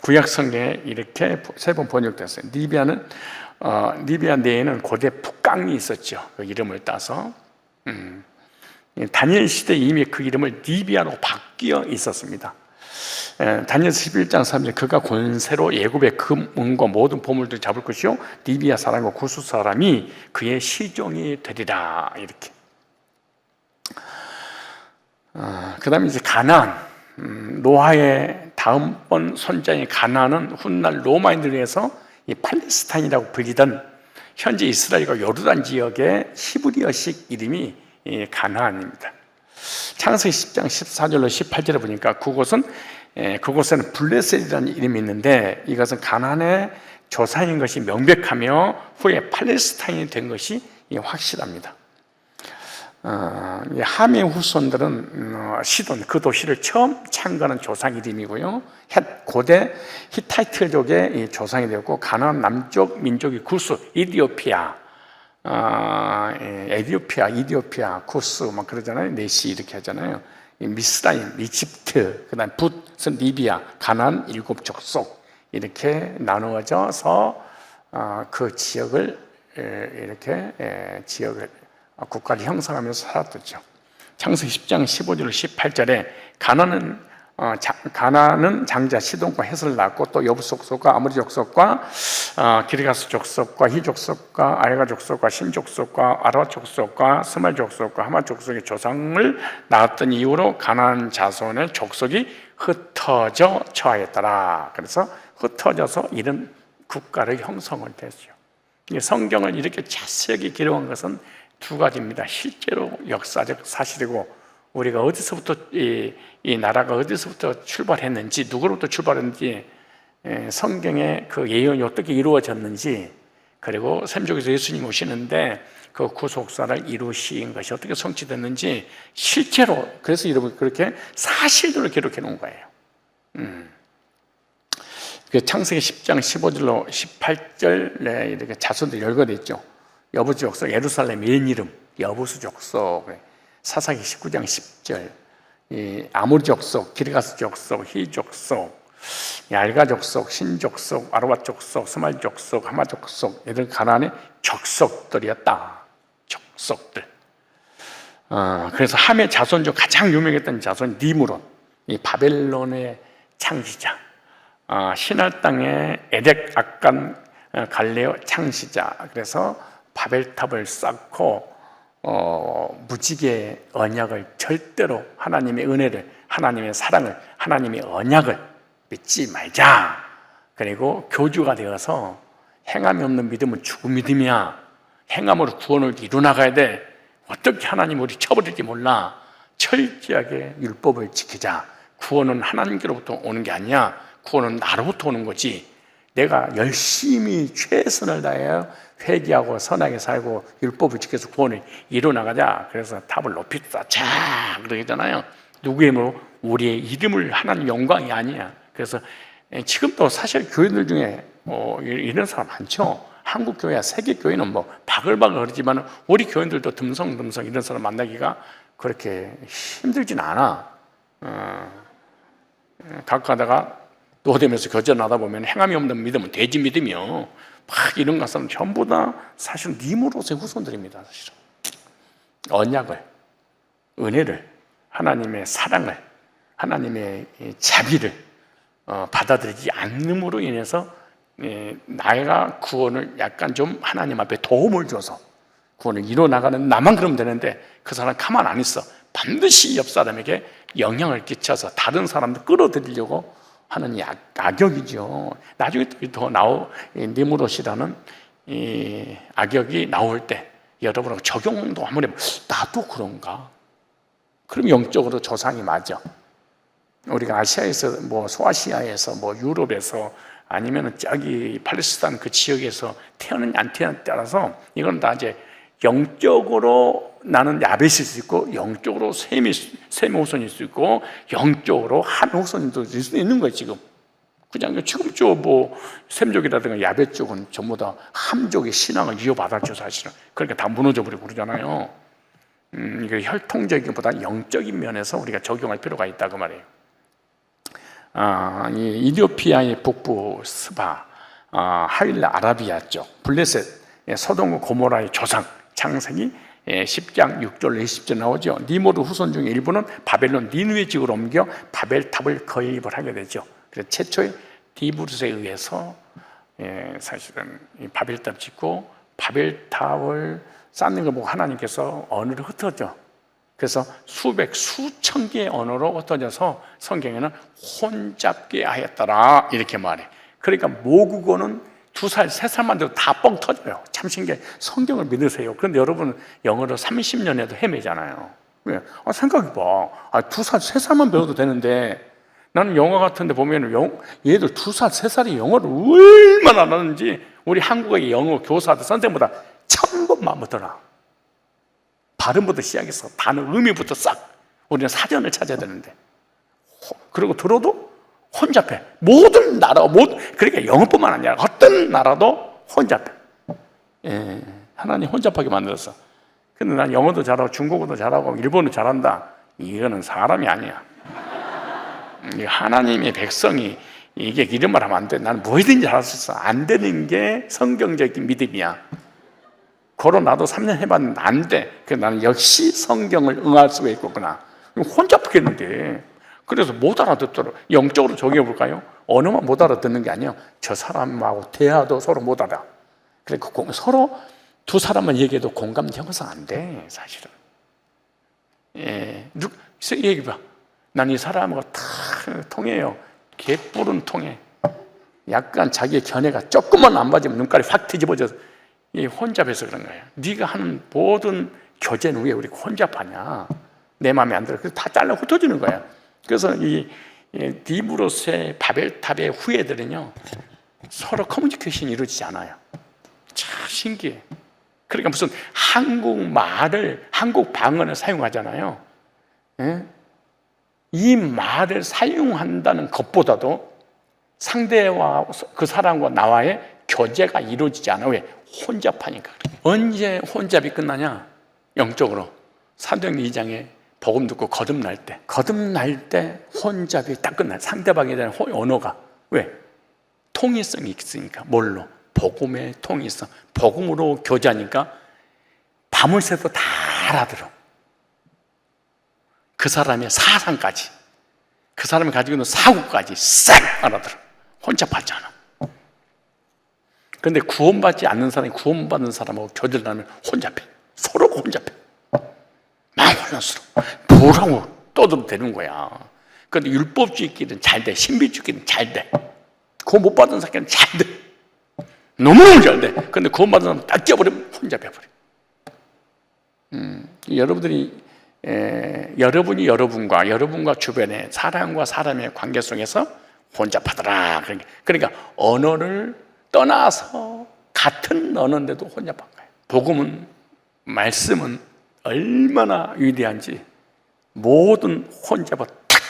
구약 성경에 이렇게 3번 번역됐어요. 니비아 내에는 고대 북강이 있었죠. 그 이름을 따서 다니엘 시대에 이미 그 이름을 니비아로 바뀌어 있었습니다. 다니엘 11장 3절 그가 권세로 예굽의 금, 은과 모든 보물들을 잡을 것이요 니비아 사람과 구스 사람이 그의 시종이 되리라. 이렇게. 그 다음에 이제 가나안, 노아의 다음번 손자인 가나안은 훗날 로마인들에 의해서 이 팔레스타인이라고 불리던 현재 이스라엘과 요르단 지역의 히브리어식 이름이 가나안입니다. 창세기 10장 14절로 18절에 보니까 그곳에는 블레셋이라는 이름이 있는데 이것은 가나안의 조상인 것이 명백하며 후에 팔레스타인이 된 것이 확실합니다. 이 함의 후손들은 시돈, 그 도시를 처음 창건한 조상 이름이고요. 고대 히타이트족의 조상이 되었고, 가나안 남쪽 민족이 구스, 이디오피아, 이디오피아, 구스, 막 그러잖아요. 네시 이렇게 하잖아요. 미스라임, 이집트, 그다음 붓은 리비아, 가나안 7족속 이렇게 나누어져서 그 지역을 이렇게 국가를 형성하면서 살았었죠. 창세기 10장 15절 18절에 가나안은 장자 시돈과 헷을 낳았고, 또 여부 족속과 아모리 족속과 기르가스 족속과 히 족속과 아이가 족속과 신 족속과 아라 족속과 스말 족속과 하마 족속의 조상을 낳았던 이후로 가나안 자손의 족속이 흩어져 처하였더라. 그래서 흩어져서 이런 국가를 형성을 했죠. 성경을 이렇게 자세하게 기록한 것은 두 가지입니다. 실제로 역사적 사실이고, 우리가 어디서부터 이 나라가 어디서부터 출발했는지, 누구로부터 출발했는지, 성경의 그 예언이 어떻게 이루어졌는지, 그리고 샘족에서 예수님 오시는데 그 구속사를 이루신 것이 어떻게 성취됐는지 실제로, 그래서 여러분 그렇게 사실대로 기록해 놓은 거예요. 그 창세기 10장 15절로 18절 이렇게 자손들이 열거되어 있죠. 여부수 족속, 예루살렘 옛이름 여부수 족속, 사사기 19장 10절, 아모리 족속, 기르가스 족속, 히 족속, 알가 족속, 신 족속, 아르와 족속, 스말 족속, 하마 족속, 이들 가나안의 족속들이었다. 족속들. 그래서 함의 자손 중 가장 유명했던 자손 니므롯, 이 바벨론의 창시자, 신할 땅의 에덱 악간 갈레오 창시자. 그래서 바벨탑을 쌓고 무지개의 언약을 절대로, 하나님의 은혜를, 하나님의 사랑을, 하나님의 언약을 믿지 말자. 그리고 교주가 되어서 행함이 없는 믿음은 죽은 믿음이야. 행함으로 구원을 이루나가야 돼. 어떻게 하나님 우리 쳐버릴지 몰라. 철저하게 율법을 지키자. 구원은 하나님께로부터 오는 게 아니야. 구원은 나로부터 오는 거지. 내가 열심히 최선을 다해 회개하고 선하게 살고 율법을 지켜서 구원을 이루어나가자. 그래서 탑을 높이 쌓자 그러잖아요. 누구의 힘으로? 우리의 이름을 하나님 영광이 아니야. 그래서 지금도 사실 교회들 중에 이런 사람 많죠. 한국 교회야, 세계 교회는 바글바글 거리지만 우리 교인들도 듬성듬성 이런 사람 만나기가 그렇게 힘들진 않아. 가끔 가다가 노되면서 교전하다 보면 행함이 없는 믿음은 돼지 믿음이요. 막 이런 것은 전부 다 사실 니므롯의 후손들입니다. 사실은 언약을, 은혜를, 하나님의 사랑을, 하나님의 자비를 받아들이지 않음으로 인해서 나가 구원을 약간 좀 하나님 앞에 도움을 줘서 구원을 이뤄나가는 나만 그러면 되는데, 그 사람 가만 안 있어. 반드시 옆 사람에게 영향을 끼쳐서 다른 사람도 끌어들이려고 하는 악역이죠. 나중에 더 니므롯이라는 이 악역이 나올 때 여러분하고 적용도 한번 해보면, 나도 그런가? 그럼 영적으로 조상이 맞아. 우리가 아시아에서 소아시아에서 유럽에서 아니면 저기 팔레스타인 그 지역에서 태어났냐 안 태어났냐에 따라서 이건 다 이제 영적으로 나는 야벳일 수 있고, 영적으로 셈의 후손일 수 있고, 영적으로 함 후손일 수 있는 거예요. 지금 셈족이라든가 야벳 쪽은 전부 다 함족의 신앙을 이어받았죠, 사실은. 그러니까 다 무너져 버리고 그러잖아요. 이게 혈통적이기보다 영적인 면에서 우리가 적용할 필요가 있다 그 말이에요. 이 이디오피아의 북부 스바, 하윌라 아라비아 쪽, 블레셋, 소돔과 고모라의 조상, 창세기 10장 6절 20절 나오죠. 니므롯 후손 중에 일부는 바벨론 니느웨 지구로 옮겨 바벨탑을 건립을 하게 되죠. 그래서 최초의 니므롯에 의해서 사실은 이 바벨탑 짓고, 바벨탑을 쌓는 걸 보고 하나님께서 언어를 흩어져. 그래서 수천 개의 언어로 흩어져서 성경에는 혼잡게 하였더라 이렇게 말해. 그러니까 모국어는 2살, 3살만 돼도 다 뻥 터져요. 참 신기해. 성경을 믿으세요. 그런데 여러분은 영어를 30년에도 헤매잖아요. 왜? 생각해봐. 2살, 3살만 배워도 되는데, 나는 영화 같은 데 보면 얘들 2살, 3살이 영어를 얼마나 안 하는지 우리 한국의 영어 교사들 선생님보다 1000번만 못하나. 발음부터 시작해서 단어 의미부터 싹 우리는 사전을 찾아야 되는데, 그리고 들어도 혼잡해. 모든 나라, 그러니까 영어뿐만 아니라 어떤 나라도 혼잡해. 예, 하나님 혼잡하게 만들었어. 근데 난 영어도 잘하고 중국어도 잘하고 일본어 잘한다. 이거는 사람이 아니야. 하나님의 백성이 이게 이런 말 하면 안 돼. 나는 뭐든지 잘할 수 있어. 안 되는 게 성경적인 믿음이야. 그러 나도 3년 해봤는데 안 돼. 그래서 나는 역시 성경을 응할 수가 있겠구나. 혼잡하겠는데. 그래서 못 알아듣더라고. 영적으로 적용해볼까요? 언어만 못 알아듣는 게 아니에요. 저 사람하고 대화도 서로 못 알아. 그러니까 서로 두 사람만 얘기해도 공감 형성 안 돼, 사실은. 예, 얘기해봐. 난 이 사람하고 다 통해요. 개뿔은 통해. 약간 자기의 견해가 조금만 안 맞으면 눈깔이 확 뒤집어져서 혼잡해서 그런 거예요. 네가 하는 모든 교제는 왜 우리 혼잡하냐? 내 마음에 안 들어. 그래서 다 잘라 흩어지는 거야. 그래서 이 디브로스의 바벨탑의 후예들은요, 서로 커뮤니케이션이 이루어지지 않아요. 참 신기해. 그러니까 무슨 한국말을, 한국 방언을 사용하잖아요. 예? 이 말을 사용한다는 것보다도 상대와 그 사람과 나와의 교제가 이루어지지 않아. 왜? 혼잡하니까. 언제 혼잡이 끝나냐? 영적으로 사도행전 2장에 복음 듣고 거듭날 때 혼잡이 딱 끝나요. 상대방에 대한 언어가. 왜? 통일성이 있으니까. 뭘로? 복음의 통일성. 복음으로 교제하니까 밤을 새도 다 알아들어. 그 사람의 사상까지, 그 사람이 가지고 있는 사고까지 싹 알아들어. 혼잡하지 않아. 그런데 구원받지 않는 사람이 구원받는 사람하고 교제를 하면 혼잡해. 서로가 혼잡해. 막 혼란스러워. 뭐라고 떠들어대는 거야. 그런데 율법주의끼리는 잘 돼. 신비주의끼리는 잘 돼. 구원 못 받은 사람은 잘 돼. 너무너무 잘 돼. 그런데 구원받은 사람은 딱 껴버리면 혼잡해버려. 여러분이 여러분과 주변의 사람과 사람의 관계 속에서 혼잡하더라. 그러니까 언어를 떠나서 같은 언어인데도 혼잡한 거예요. 복음은, 말씀은 얼마나 위대한지 모든 혼잡을 탁,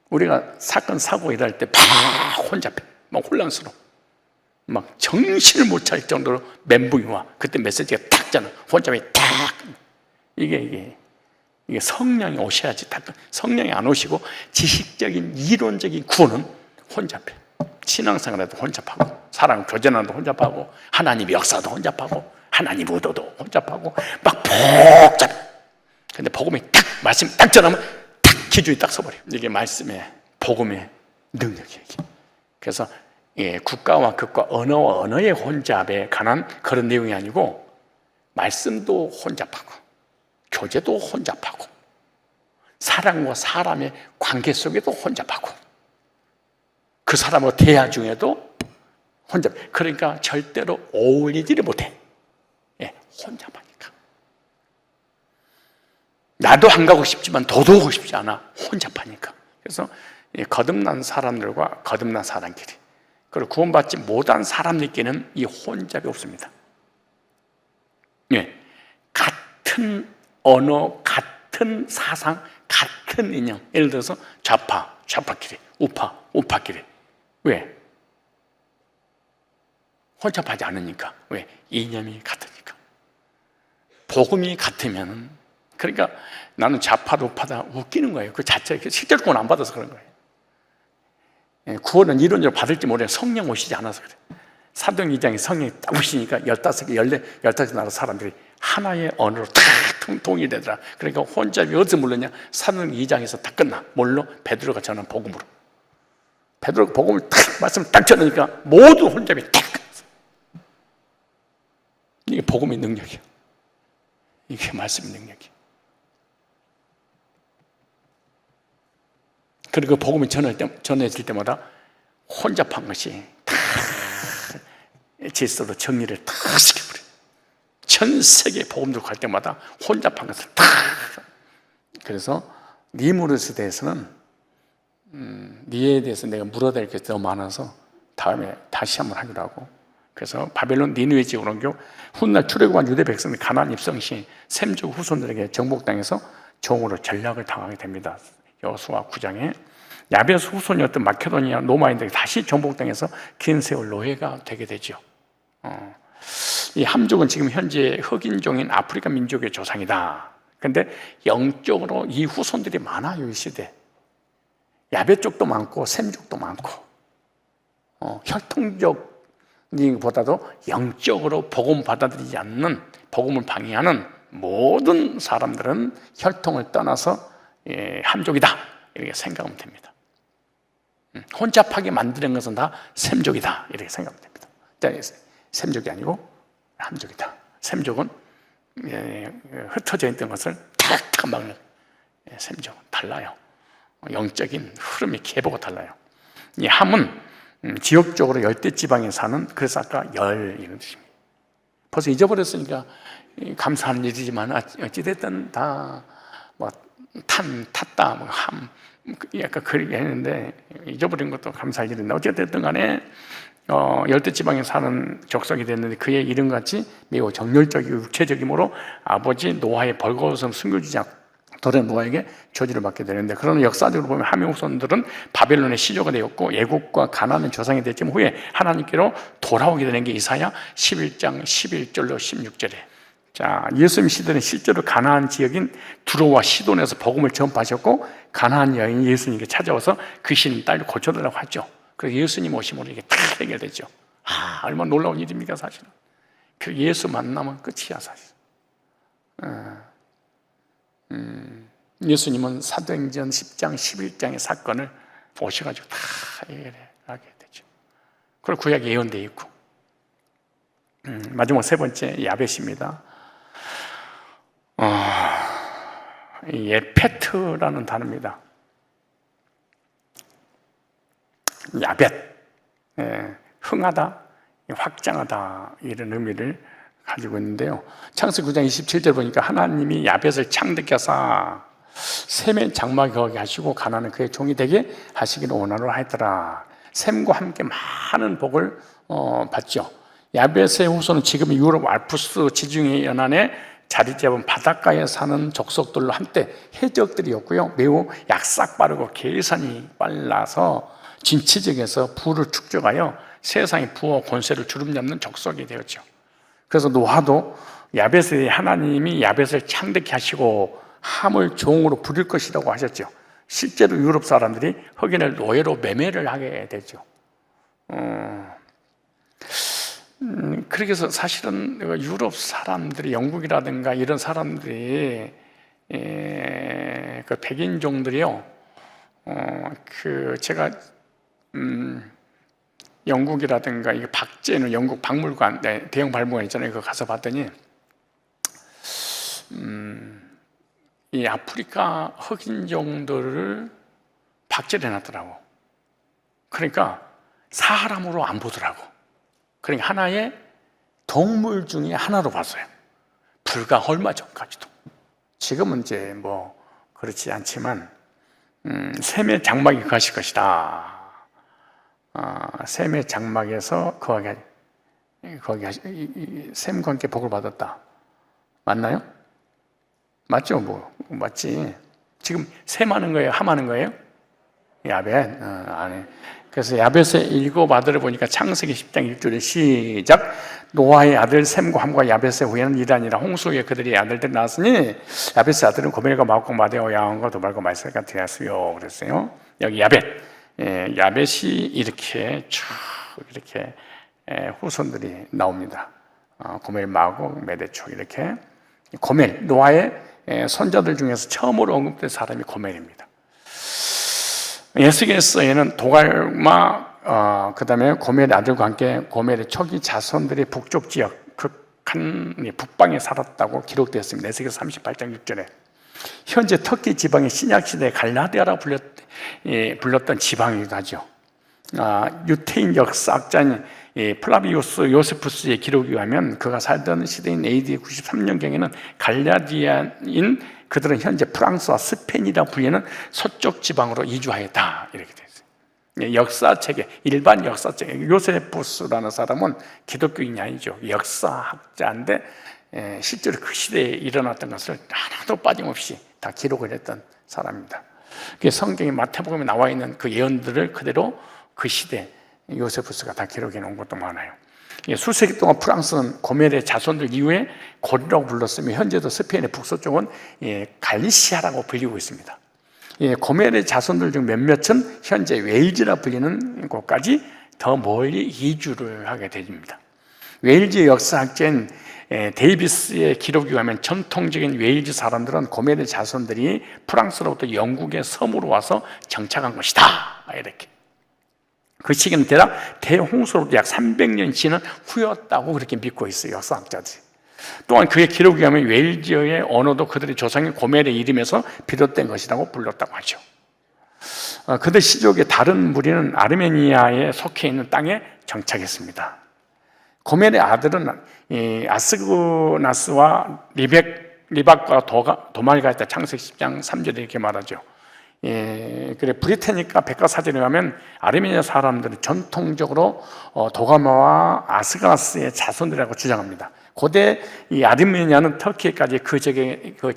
우리가 사건 사고 일할 때 막 혼잡해. 막 혼란스러워. 막 정신을 못 차릴 정도로 멘붕이 와. 그때 메시지가 탁 잖아. 혼잡이 탁. 이게 성령이 오셔야지. 성령이 안 오시고 지식적인 이론적인 구원은 혼잡해. 신앙생활에도 혼잡하고, 사람 교제나도 혼잡하고, 하나님의 역사도 혼잡하고, 하나님 의도도 혼잡하고, 막 복잡해. 근데 복음이 딱, 말씀이 딱 전하면 딱 기준이 딱 서버려. 이게 말씀의, 복음의 능력이에요. 그래서 국가와 극과 언어와 언어의 혼잡에 관한 그런 내용이 아니고, 말씀도 혼잡하고, 교제도 혼잡하고, 사람과 사람의 관계 속에도 혼잡하고, 그 사람과 대화 중에도 혼잡. 그러니까 절대로 어울리지를 못해. 혼잡하니까. 나도 안 가고 싶지만 너도 오고 싶지 않아. 혼잡하니까. 그래서 거듭난 사람들과 거듭난 사람끼리, 그리고 구원받지 못한 사람들끼리는 이 혼잡이 없습니다. 같은 언어, 같은 사상, 같은 인형. 예를 들어서 좌파끼리, 우파끼리. 왜? 혼잡하지 않으니까. 왜? 이념이 같으니까. 복음이 같으면, 그러니까 나는 좌파다 우파다 웃기는 거예요. 그 자체가 실제로 구원 안 받아서 그런 거예요. 구원은 이론적으로 받을지 모르겠어요. 성령 오시지 않아서 그래. 사도행 2장에 성령이 딱 오시니까 15개, 15 나라 사람들이 하나의 언어로 다 통일되더라. 그러니까 혼잡이 어디서 물렸냐? 사도행 2장에서 다 끝나. 뭘로? 베드로가 전한 복음으로. 베드로가 복음을 딱, 말씀을 딱 전하니까 모든 혼잡이 딱 끝났어. 이게 복음의 능력이야. 이게 말씀의 능력이야. 그리고 복음이 전해질 때마다 혼잡한 것이 다 질서로 정리를 다 시켜버려. 전 세계 복음도 갈 때마다 혼잡한 것을 다. 그래서 니무르스에 대해서는 니에 대해서 내가 물어야 될 게 너무 많아서 다음에 다시 한번 하기로 하고, 그래서 바벨론 니느웨 지역으로 옮겨 훗날 출애굽한 유대 백성이 가나안 입성 시 셈족 후손들에게 정복당해서 종으로 전략을 당하게 됩니다. 여호수아 9장에 야베스 후손이었던 마케도니아 로마인들이 다시 정복당해서 긴 세월 노예가 되게 되죠. 이 함족은 지금 현재 흑인종인 아프리카 민족의 조상이다. 그런데 영적으로 이 후손들이 많아요. 이 시대 야베 쪽도 많고 셈족도 많고 혈통적보다도 영적으로 복음 받아들이지 않는, 복음을 방해하는 모든 사람들은 혈통을 떠나서 함족이다 이렇게 생각하면 됩니다. 혼잡하게 만드는 것은 다 셈족이다 이렇게 생각하면 됩니다. 셈족이 아니고 함족이다. 셈족은 흩어져 있던 것을 탁탁 막는, 셈족은 달라요. 영적인 흐름이 계보가 달라요. 이 함은 지역적으로 열대지방에 사는, 그래서 아까 열 이런 뜻입니다. 벌써 잊어버렸으니까 감사한 일이지만 어찌됐든 다 뭐 탔다, 뭐 함, 약간 그렇게 했는데 잊어버린 것도 감사할 일인데 어찌됐든 간에 열대지방에 사는 족속이 됐는데 그의 이름같이 매우 정열적이고 육체적이므로 아버지 노아의 벌거벗음 숨겨주지 않도록 노아에게 저주를 받게 되는데, 그러나 역사적으로 보면 함의 후손들은 바벨론의 시조가 되었고 애국과 가나안의 조상이 됐지만 후에 하나님께로 돌아오게 되는 게 이사야 11장 11절로 16절에, 자, 예수님 시대는 실제로 가나안 지역인 두로와 시돈에서 복음을 전파하셨고 가나안 여인이 예수님께 찾아와서 그 신 딸을 고쳐달라고 하죠. 그래서 예수님 오심으로 이게 다 해결되죠. 얼마나 놀라운 일입니까 사실은. 그 예수 만나면 끝이야 사실. 예수님은 사도행전 10장 11장의 사건을 오셔가지고 다 해결하게 되죠. 그리고 구약에 예언되어 있고, 마지막 세 번째 야벳입니다. 예페트라는 단어입니다. 야벳, 흥하다, 확장하다 이런 의미를 가지고 있는데요. 창세기 9장 27절 보니까 하나님이 야벳을 창대케 셈의 장막에 거하게 하시고 가나안은 그의 종이 되게 하시기를 원하노라 하였더라. 셈과 함께 많은 복을 받죠. 야벳의 후손은 지금 유럽 알프스 지중해 연안에 자리 잡은 바닷가에 사는 족속들로 한때 해적들이었고요. 매우 약삭 빠르고 계산이 빨라서 진취적에서 부를 축적하여 세상의 부와 권세를 주름잡는 족속이 되었죠. 그래서 노아도 야벳의 하나님이 야벳을 창대케 하시고 함을 종으로 부릴 것이라고 하셨죠. 실제로 유럽 사람들이 흑인을 노예로 매매를 하게 되죠. 그렇게 해서 사실은 유럽 사람들이, 영국이라든가 이런 사람들이 그 백인종들이요, 제가 영국이라든가 이게 박제는 영국 박물관, 대형 박물관 있잖아요. 그거 가서 봤더니 이 아프리카 흑인종들을 박제를 해놨더라고. 그러니까 사람으로 안 보더라고. 그러니까 하나의 동물 중에 하나로 봤어요. 불과 얼마 전까지도. 지금은 이제 뭐 그렇지 않지만 셈의 장막에 거하실 것이다. 셈의 장막에서 셈과 함께 복을 받았다. 맞나요? 맞죠? 뭐 맞지. 지금 셈하는 거예요? 함하는 거예요? 야벳. 아니. 그래서 야벳의 일곱 아들을 보니까 창세기 10장 1절에 시작. 노아의 아들 셈과 함과 야벳의 후예는 이란이라 홍수 위에 그들의 아들들이 나왔으니 야벳의 아들은 고멜과 마옥과 마데와 야왕과 도발과 말살과 되었어요. 그랬어요. 여기 야벳. 야벳이 이렇게 쭉 이렇게 후손들이 나옵니다. 고멜, 마옥, 메데초 이렇게. 고멜, 노아의 손자들 중에서 처음으로 언급된 사람이 고멜입니다. 에스겔서에는 도갈마, 그 다음에 고멜의 아들과 함께 고멜의 초기 자손들이 북쪽 지역, 극한 북방에 살았다고 기록되었습니다. 에스겔 38장 6절에. 현재 터키 지방의 신약시대 갈라디아라 불렸던 지방이기도 하죠. 유태인 역사학자인 플라비우스 요세푸스의 기록에 의하면 그가 살던 시대인 AD 93년경에는 갈라디아인 그들은 현재 프랑스와 스페인이라 불리는 서쪽 지방으로 이주하였다. 이렇게 되어 있어요. 역사책에, 일반 역사책에, 요세푸스라는 사람은 기독교인이 아니죠. 역사학자인데 실제로 그 시대에 일어났던 것을 하나도 빠짐없이 다 기록을 했던 사람입니다. 성경에 마태복음에 나와 있는 그 예언들을 그대로 그 시대 요세푸스가 다 기록해 놓은 것도 많아요. 수세기 동안 프랑스는 고멜의 자손들 이후에 고리라고 불렀으며 현재도 스페인의 북서쪽은 갈리시아라고 불리고 있습니다. 고멜의 자손들 중 몇몇은 현재 웨일즈라 불리는 곳까지 더 멀리 이주를 하게 됩니다. 웨일즈의 역사학자인 데이비스의 기록에 의하면 전통적인 웨일즈 사람들은 고멜의 자손들이 프랑스로부터 영국의 섬으로 와서 정착한 것이다, 이렇게. 그 시기는 대홍수로부터 약 300년 지난 후였다고 그렇게 믿고 있어요, 역사학자들이. 또한 그의 기록에 의하면 웨일즈의 언어도 그들의 조상인 고멜의 이름에서 비롯된 것이라고 불렀다고 하죠. 그들 시족의 다른 무리는 아르메니아에 속해 있는 땅에 정착했습니다. 고멜의 아들은 아스그나스와 리박과 도말가 했다. 창세기 10장 3절에 이렇게 말하죠. 그래, 브리테니까 백과사전에 가면 아르메니아 사람들은 전통적으로 도가마와 아스가스의 자손들이라고 주장합니다. 고대 이 아르메니아는 터키까지 그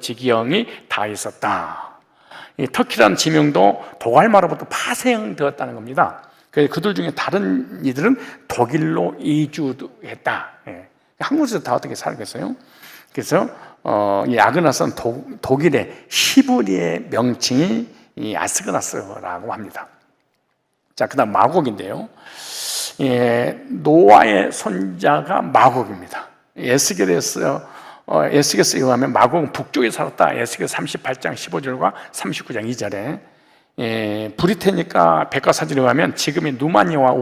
지경이 다 있었다. 이 터키라는 지명도 도갈마로부터 파생되었다는 겁니다. 그들 중에 다른 이들은 독일로 이주했다. 한국에서 다 어떻게 살겠어요? 그래서 이 아그나스는 독일의 히브리의 명칭이 이 아스그나스라고 합니다. 자, 그다음 마곡인데요. 노아의 손자가 마곡입니다. 에스겔에서에 의하면 마곡은 북쪽에 살았다. 에스겔 38장 15절과 39장 2절에 브리테니까 백과사전에 의하면 지금의 누마니아와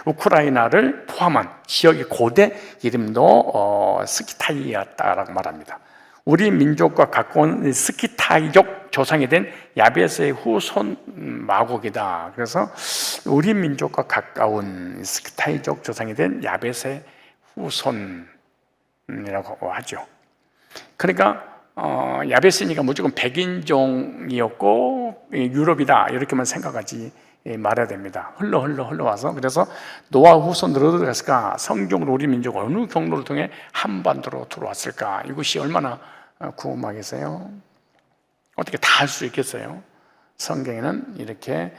우크라이나를 포함한 지역의 고대 이름도 스키타이였다라고 말합니다. 우리 민족과 가까운 스키타이족 조상이 된 야베스의 후손 마곡이다. 그래서 우리 민족과 가까운 스키타이족 조상이 된 야베스의 후손이라고 하죠. 그러니까 야베스니까 무조건 백인종이었고 유럽이다 이렇게만 생각하지 말아야 됩니다. 흘러와서 그래서 노아 후손들 어디로 갔을까? 성경으로 우리 민족 어느 경로를 통해 한반도로 들어왔을까? 이것이 얼마나 궁금하겠어요? 어떻게 다 할 수 있겠어요? 성경에는 이렇게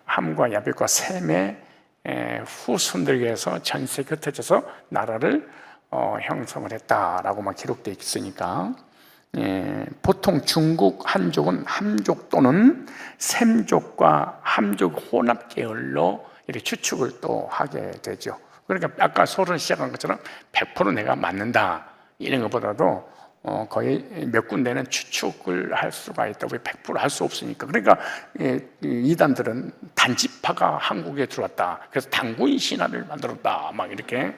함과 야벳과 셈의 후손들에 의해서 전세에 흩어져서 나라를 형성을 했다라고만 기록되어 있으니까 보통 중국 한족은 함족 또는 셈족과 함족 혼합 계열로 이렇게 추측을 또 하게 되죠. 그러니까 아까 소론 시작한 것처럼 100% 내가 맞는다 이런 것보다도 거의 몇 군데는 추측을 할 수가 있다고 100% 할 수 없으니까. 그러니까 이단들은 단지파가 한국에 들어왔다. 그래서 당군 신화를 만들었다. 막 이렇게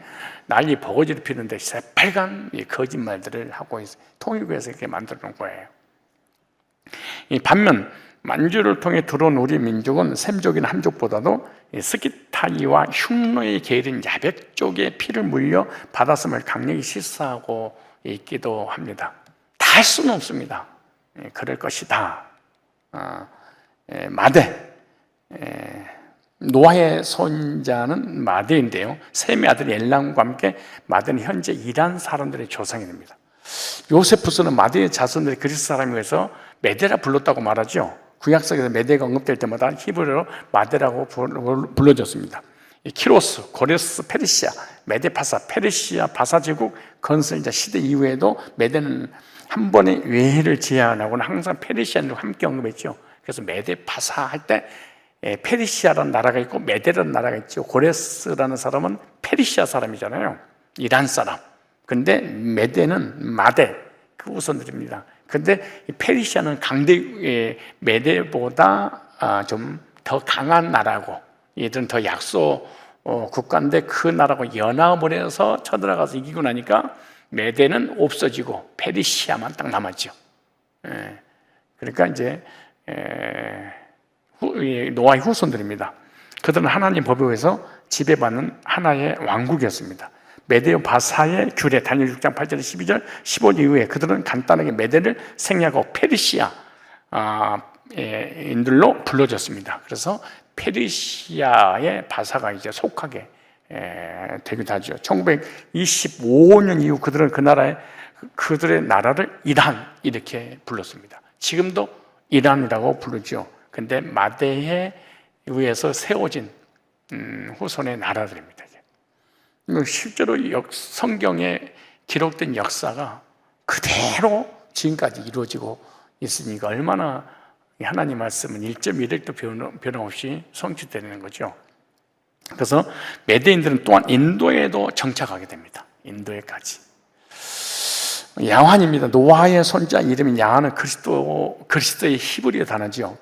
난리 버거지를 피우는데 새빨간 거짓말들을 하고 있어요. 통일부에서 이렇게 만들어 놓은 거예요. 반면 만주를 통해 들어온 우리 민족은 셈족이나 함족보다도 스키타이와 흉노의 계열인 야벳 쪽의 피를 물려 받았음을 강력히 실사하고 있기도 합니다. 다 할 수는 없습니다. 그럴 것이다. 마대, 노아의 손자는 마대인데요. 셈의 아들 엘람과 함께 마대는 현재 이란 사람들의 조상이 됩니다. 요세푸스는 마대의 자손들이 그리스 사람이어서 메데라 불렀다고 말하죠. 구약성에서 메데가 언급될 때마다 히브리어로 마대라고 불러졌습니다. 키로스, 고레스, 페르시아, 메데파사, 페르시아 바사제국 건설자 시대 이후에도 메데는 한 번의 외해를 제한하고는 항상 페르시아를 함께 언급했죠. 그래서 메데파사 할 때 페르시아라는 나라가 있고 메데라는 나라가 있죠. 고레스라는 사람은 페르시아 사람이잖아요. 이란 사람. 근데 메데는 마대 그 후손들입니다. 근데 페르시아는 메데보다 좀 더 강한 나라고, 얘들은 더 약소 국가인데 그 나라하고 연합을 해서 쳐들어가서 이기고 나니까 메데는 없어지고 페르시아만 딱 남았죠. 그러니까 이제 노아의 후손들입니다. 그들은 하나님 법에 의해서 지배받는 하나의 왕국이었습니다. 메데오 바사의 규례 다니엘 6장 8절 12절 15절 이후에 그들은 간단하게 메데를 생략하고 페르시아 인들로 불러졌습니다. 그래서 페르시아의 바사가 이제 속하게 되기도 하죠. 1925년 이후 그들의 나라를 이란 이렇게 불렀습니다. 지금도 이란이라고 부르죠. 근데 마대에 의해서 세워진 후손의 나라들입니다. 실제로 성경에 기록된 역사가 그대로 지금까지 이루어지고 있으니까 얼마나 하나님 말씀은 1.1획도 변함없이 성취되는 거죠. 그래서 메대인들은 또한 인도에도 정착하게 됩니다. 인도에까지. 야환입니다. 노아의 손자 이름인 야환은 그리스도의 히브리어 단어지요.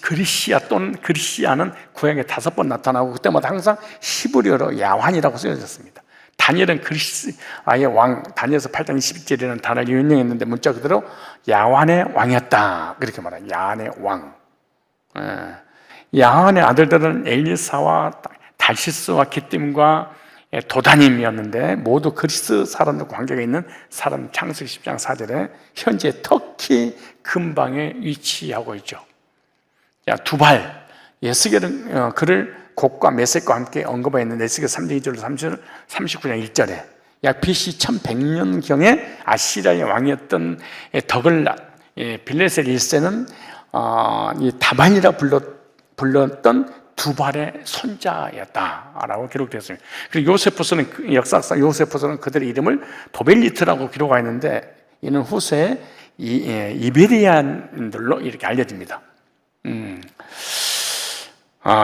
그리시아 또는 그리시아는 구약에 5번 나타나고 그때마다 항상 히브리어로 야환이라고 쓰여졌습니다. 다니엘은 그리시아의 왕, 다니엘서 8장 21절이라는 단어를 인용했는데 문자 그대로 야환의 왕이었다 그렇게 말해요. 야환의 왕. 야환의 아들들은 엘리사와 달시스와 기띔과 도다님이었는데 모두 그리스 사람들 관계가 있는 사람. 창세기 10장 4절에 현재 터키 근방에 위치하고 있죠. 두발, 에스겔은 그를 곡과 메섹과 함께 언급하였는데 에스겔 3장 2절 39장 1절에 약 BC 1100년경에 아시리아의 왕이었던 더글랏 빌레셋 1세는 이 다반이라 불렀던 두발의 손자였다라고 기록되었습니다. 그리고 요세포스는 역사상 요세포스는 그들의 이름을 도벨리트라고 기록하였는데 이는 후세의 이베리안들로 이렇게 알려집니다.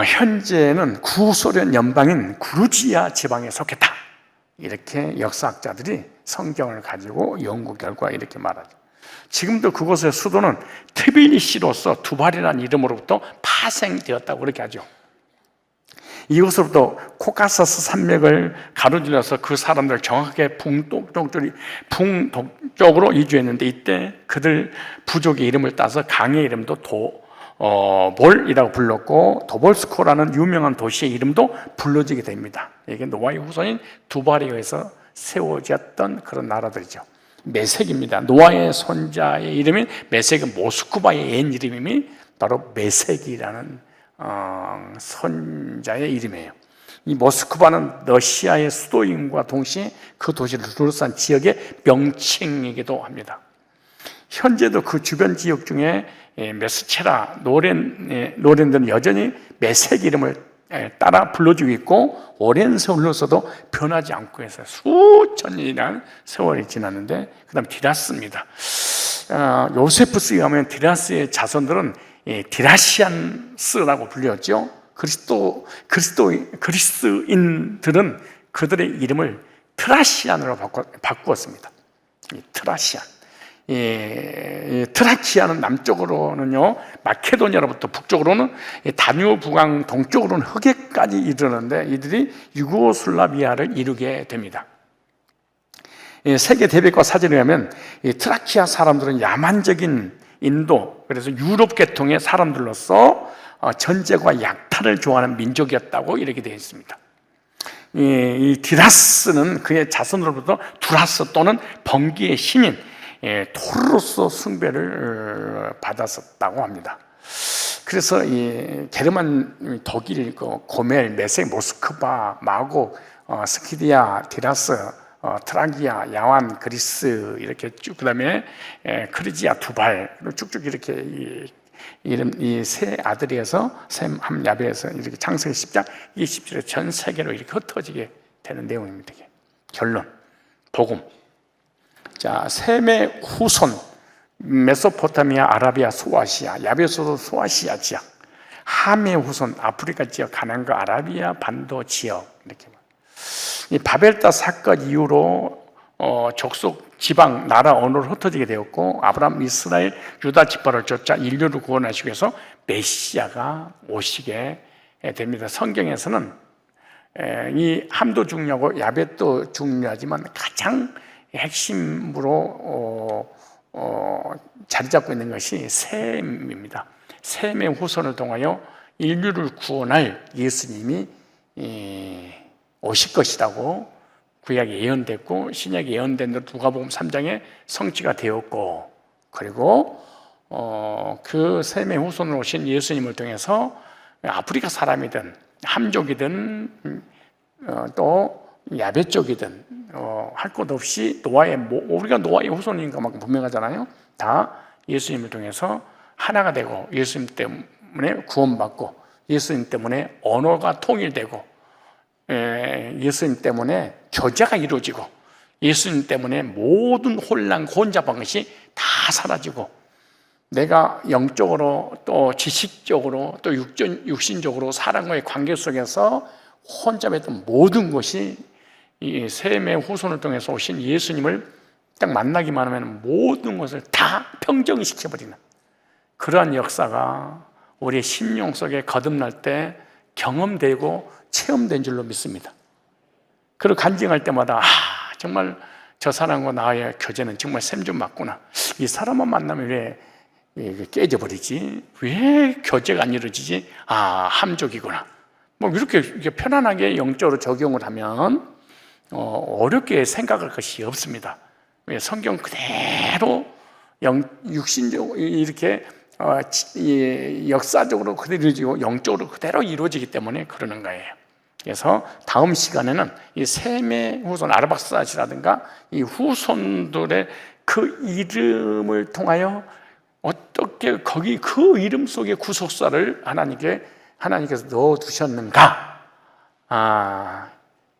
현재는 구소련 연방인 구르지아 지방에 속했다. 이렇게 역사학자들이 성경을 가지고 연구 결과 이렇게 말하죠. 지금도 그곳의 수도는 트빌리시로서 두발이라는 이름으로부터 파생되었다고 그렇게 하죠. 이곳으로부터 코카서스 산맥을 가로질러서 그 사람들 정확하게 북동쪽으로 이주했는데 이때 그들 부족의 이름을 따서 강의 이름도 볼이라고 불렀고 도볼스코라는 유명한 도시의 이름도 불러지게 됩니다. 이게 노아의 후손인 두발에 의해서 세워졌던 그런 나라들이죠. 메색입니다. 노아의 손자의 이름인 메색은 모스크바의 옛 이름이 바로 메색이라는 손자의 이름이에요. 이 모스크바는 러시아의 수도임과 동시에 그 도시를 둘러싼 지역의 명칭이기도 합니다. 현재도 그 주변 지역 중에 메스체라, 노렌들은 여전히 메색 이름을 따라 불러주고 있고 오랜 세월로서도 변하지 않고 해서 수천 년이라는 세월이 지났는데 그 다음 디라스입니다. 요세푸스에 가면 디라스의 자손들은 디라시안스라고 불렸죠. 그리스인들은 그들의 이름을 트라시안으로 바꾸었습니다. 트라시안. 트라키아는 남쪽으로는요 마케도니아로부터 북쪽으로는 다뉴브강 동쪽으로는 흑해까지 이르는데 이들이 유고슬라비아를 이루게 됩니다. 세계 대백과 사전에 의하면 트라키아 사람들은 야만적인 인도, 그래서 유럽 계통의 사람들로서 전쟁과 약탈을 좋아하는 민족이었다고 이렇게 되어 있습니다. 이 디라스는 그의 자손으로부터 두라스 또는 번기의 신인 토르로서 숭배를 받았었다고 합니다. 그래서 이 게르만 독일, 고멜, 메섹, 모스크바, 마고, 스키디아, 디라스, 트라기아, 야완, 그리스 이렇게 쭉 그다음에 크리지아, 두발 쭉쭉 이렇게 이 세 아들이어서 셈, 함, 야베에서 이렇게 창세기 10장 20절에 전 세계로 이렇게 흩어지게 되는 내용입니다. 결론, 복음. 자, 셈의 후손 메소포타미아, 아라비아, 소아시아, 야베소도 소아시아 지역, 함의 후손 아프리카 지역, 가나안과 아라비아 반도 지역 이렇게. 이 바벨탑 사건 이후로 족속, 지방, 나라, 언어로 흩어지게 되었고 아브라함, 이스라엘, 유다 지파를 쫓아 인류를 구원하시기 위해서 메시아가 오시게 됩니다. 성경에서는 이 함도 중요하고 야벳도 중요하지만 가장 핵심으로 자리 잡고 있는 것이 셈입니다. 셈의 후손을 통하여 인류를 구원할 예수님이 오실 것이라고 구약에 예언됐고 신약에 예언된 대로 누가복음 3장에 성취가 되었고 그리고 그 셈의 후손으로 오신 예수님을 통해서 아프리카 사람이든 함족이든 또 야베 쪽이든 할 것 없이 우리가 노아의 후손인 것만큼 분명하잖아요. 다 예수님을 통해서 하나가 되고 예수님 때문에 구원받고 예수님 때문에 언어가 통일되고 예수님 때문에 교제가 이루어지고 예수님 때문에 모든 혼란, 혼잡한 것이 다 사라지고 내가 영적으로 또 지식적으로 또 육신적으로 사람과의 관계 속에서 혼잡했던 모든 것이 이 셈의 후손을 통해서 오신 예수님을 딱 만나기만 하면 모든 것을 다 평정시켜버리는 그러한 역사가 우리의 심령 속에 거듭날 때 경험되고 체험된 줄로 믿습니다. 그리고 간증할 때마다 정말 저 사람과 나의 교제는 정말 셈 좀 맞구나. 이 사람만 만나면 왜 깨져버리지? 왜 교제가 안 이루어지지? 함족이구나. 뭐 이렇게 편안하게 영적으로 적용을 하면 어렵게 생각할 것이 없습니다. 성경 그대로 육신적으로 이렇게 역사적으로 그대로 이루어지고 영적으로 그대로 이루어지기 때문에 그러는 거예요. 그래서 다음 시간에는 이 셈의 후손 아르박사시라든가 이 후손들의 그 이름을 통하여 어떻게 거기 그 이름 속에 구속사를 하나님께서 넣어두셨는가,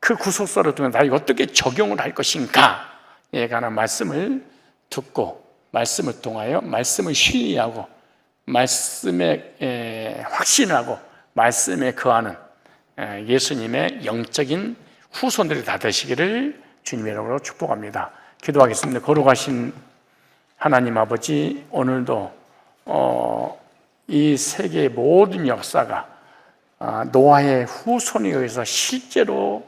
그 구속사를 통해 나에게 어떻게 적용을 할 것인가에 관한 말씀을 듣고 말씀을 통하여 말씀을 신뢰하고 말씀에 확신하고 말씀에 거하는 예수님의 영적인 후손들이 다 되시기를 주님의 이름으로 축복합니다. 기도하겠습니다. 거룩하신 하나님 아버지, 오늘도 이 세계의 모든 역사가 노아의 후손에 의해서 실제로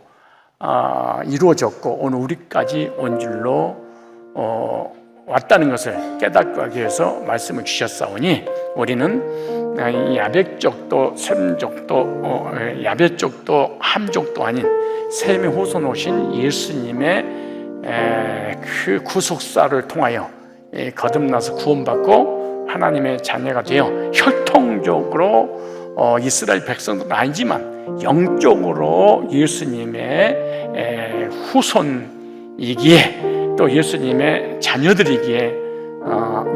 이루어졌고 오늘 우리까지 온 줄로 왔다는 것을 깨닫게 하기 위해서 말씀을 주셨사오니 우리는 이 야벳족도 셈족도 야벳족도 함족도 아닌 셈의 후손 오신 예수님의 그 구속사를 통하여 거듭나서 구원받고 하나님의 자녀가 되어 혈통적으로 이스라엘 백성도 아니지만 영적으로 예수님의 후손이기에 또 예수님의 자녀들이기에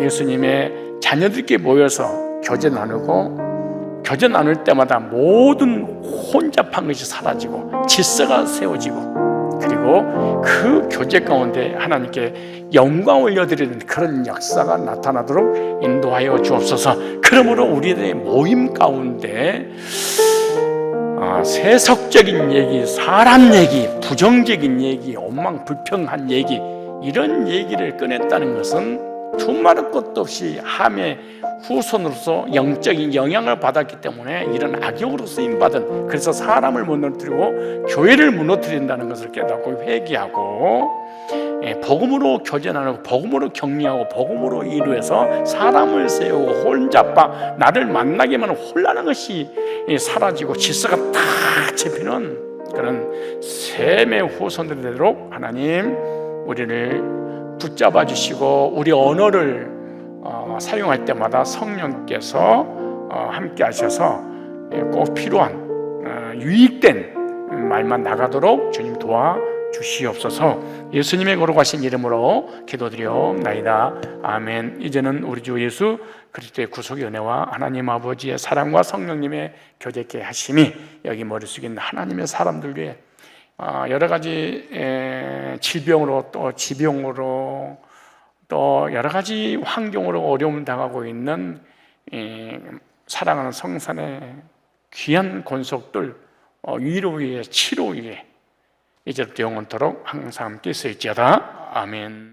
예수님의 자녀들끼리 모여서 교제 나눌 때마다 모든 혼잡한 것이 사라지고 질서가 세워지고 그리고 그 교제 가운데 하나님께 영광 올려드리는 그런 역사가 나타나도록 인도하여 주옵소서. 그러므로 우리들의 모임 가운데 세속적인 얘기, 사람 얘기, 부정적인 얘기, 엉망불평한 얘기 이런 얘기를 꺼냈다는 것은 두말할 것도 없이 함의 후손으로서 영적인 영향을 받았기 때문에 이런 악역으로 쓰임받은, 그래서 사람을 무너뜨리고 교회를 무너뜨린다는 것을 깨닫고 회개하고 복음으로 교제 나누고 복음으로 격려하고 복음으로 이루어서 사람을 세우고 혼잡아 나를 만나기만 하면 혼란한 것이 사라지고 질서가 딱 잡히는 그런 셈의 후손들이 되도록 하나님 우리를 붙잡아 주시고 우리 언어를 사용할 때마다 성령께서 함께 하셔서 꼭 필요한 유익된 말만 나가도록 주님 도와주시옵소서. 예수님의 거룩하신 이름으로 기도드리옵나이다. 아멘. 이제는 우리 주 예수 그리스도의 구속의 은혜와 하나님 아버지의 사랑과 성령님의 교제케 하심이 여기 머리 숙인 하나님의 사람들 위해 여러 가지 질병으로 또 지병으로 또 여러 가지 환경으로 어려움을 당하고 있는 사랑하는 성산의 귀한 권속들 위로 위에 치료 위에 이제부터 영원토록 항상 함께 있을지어다. 아멘.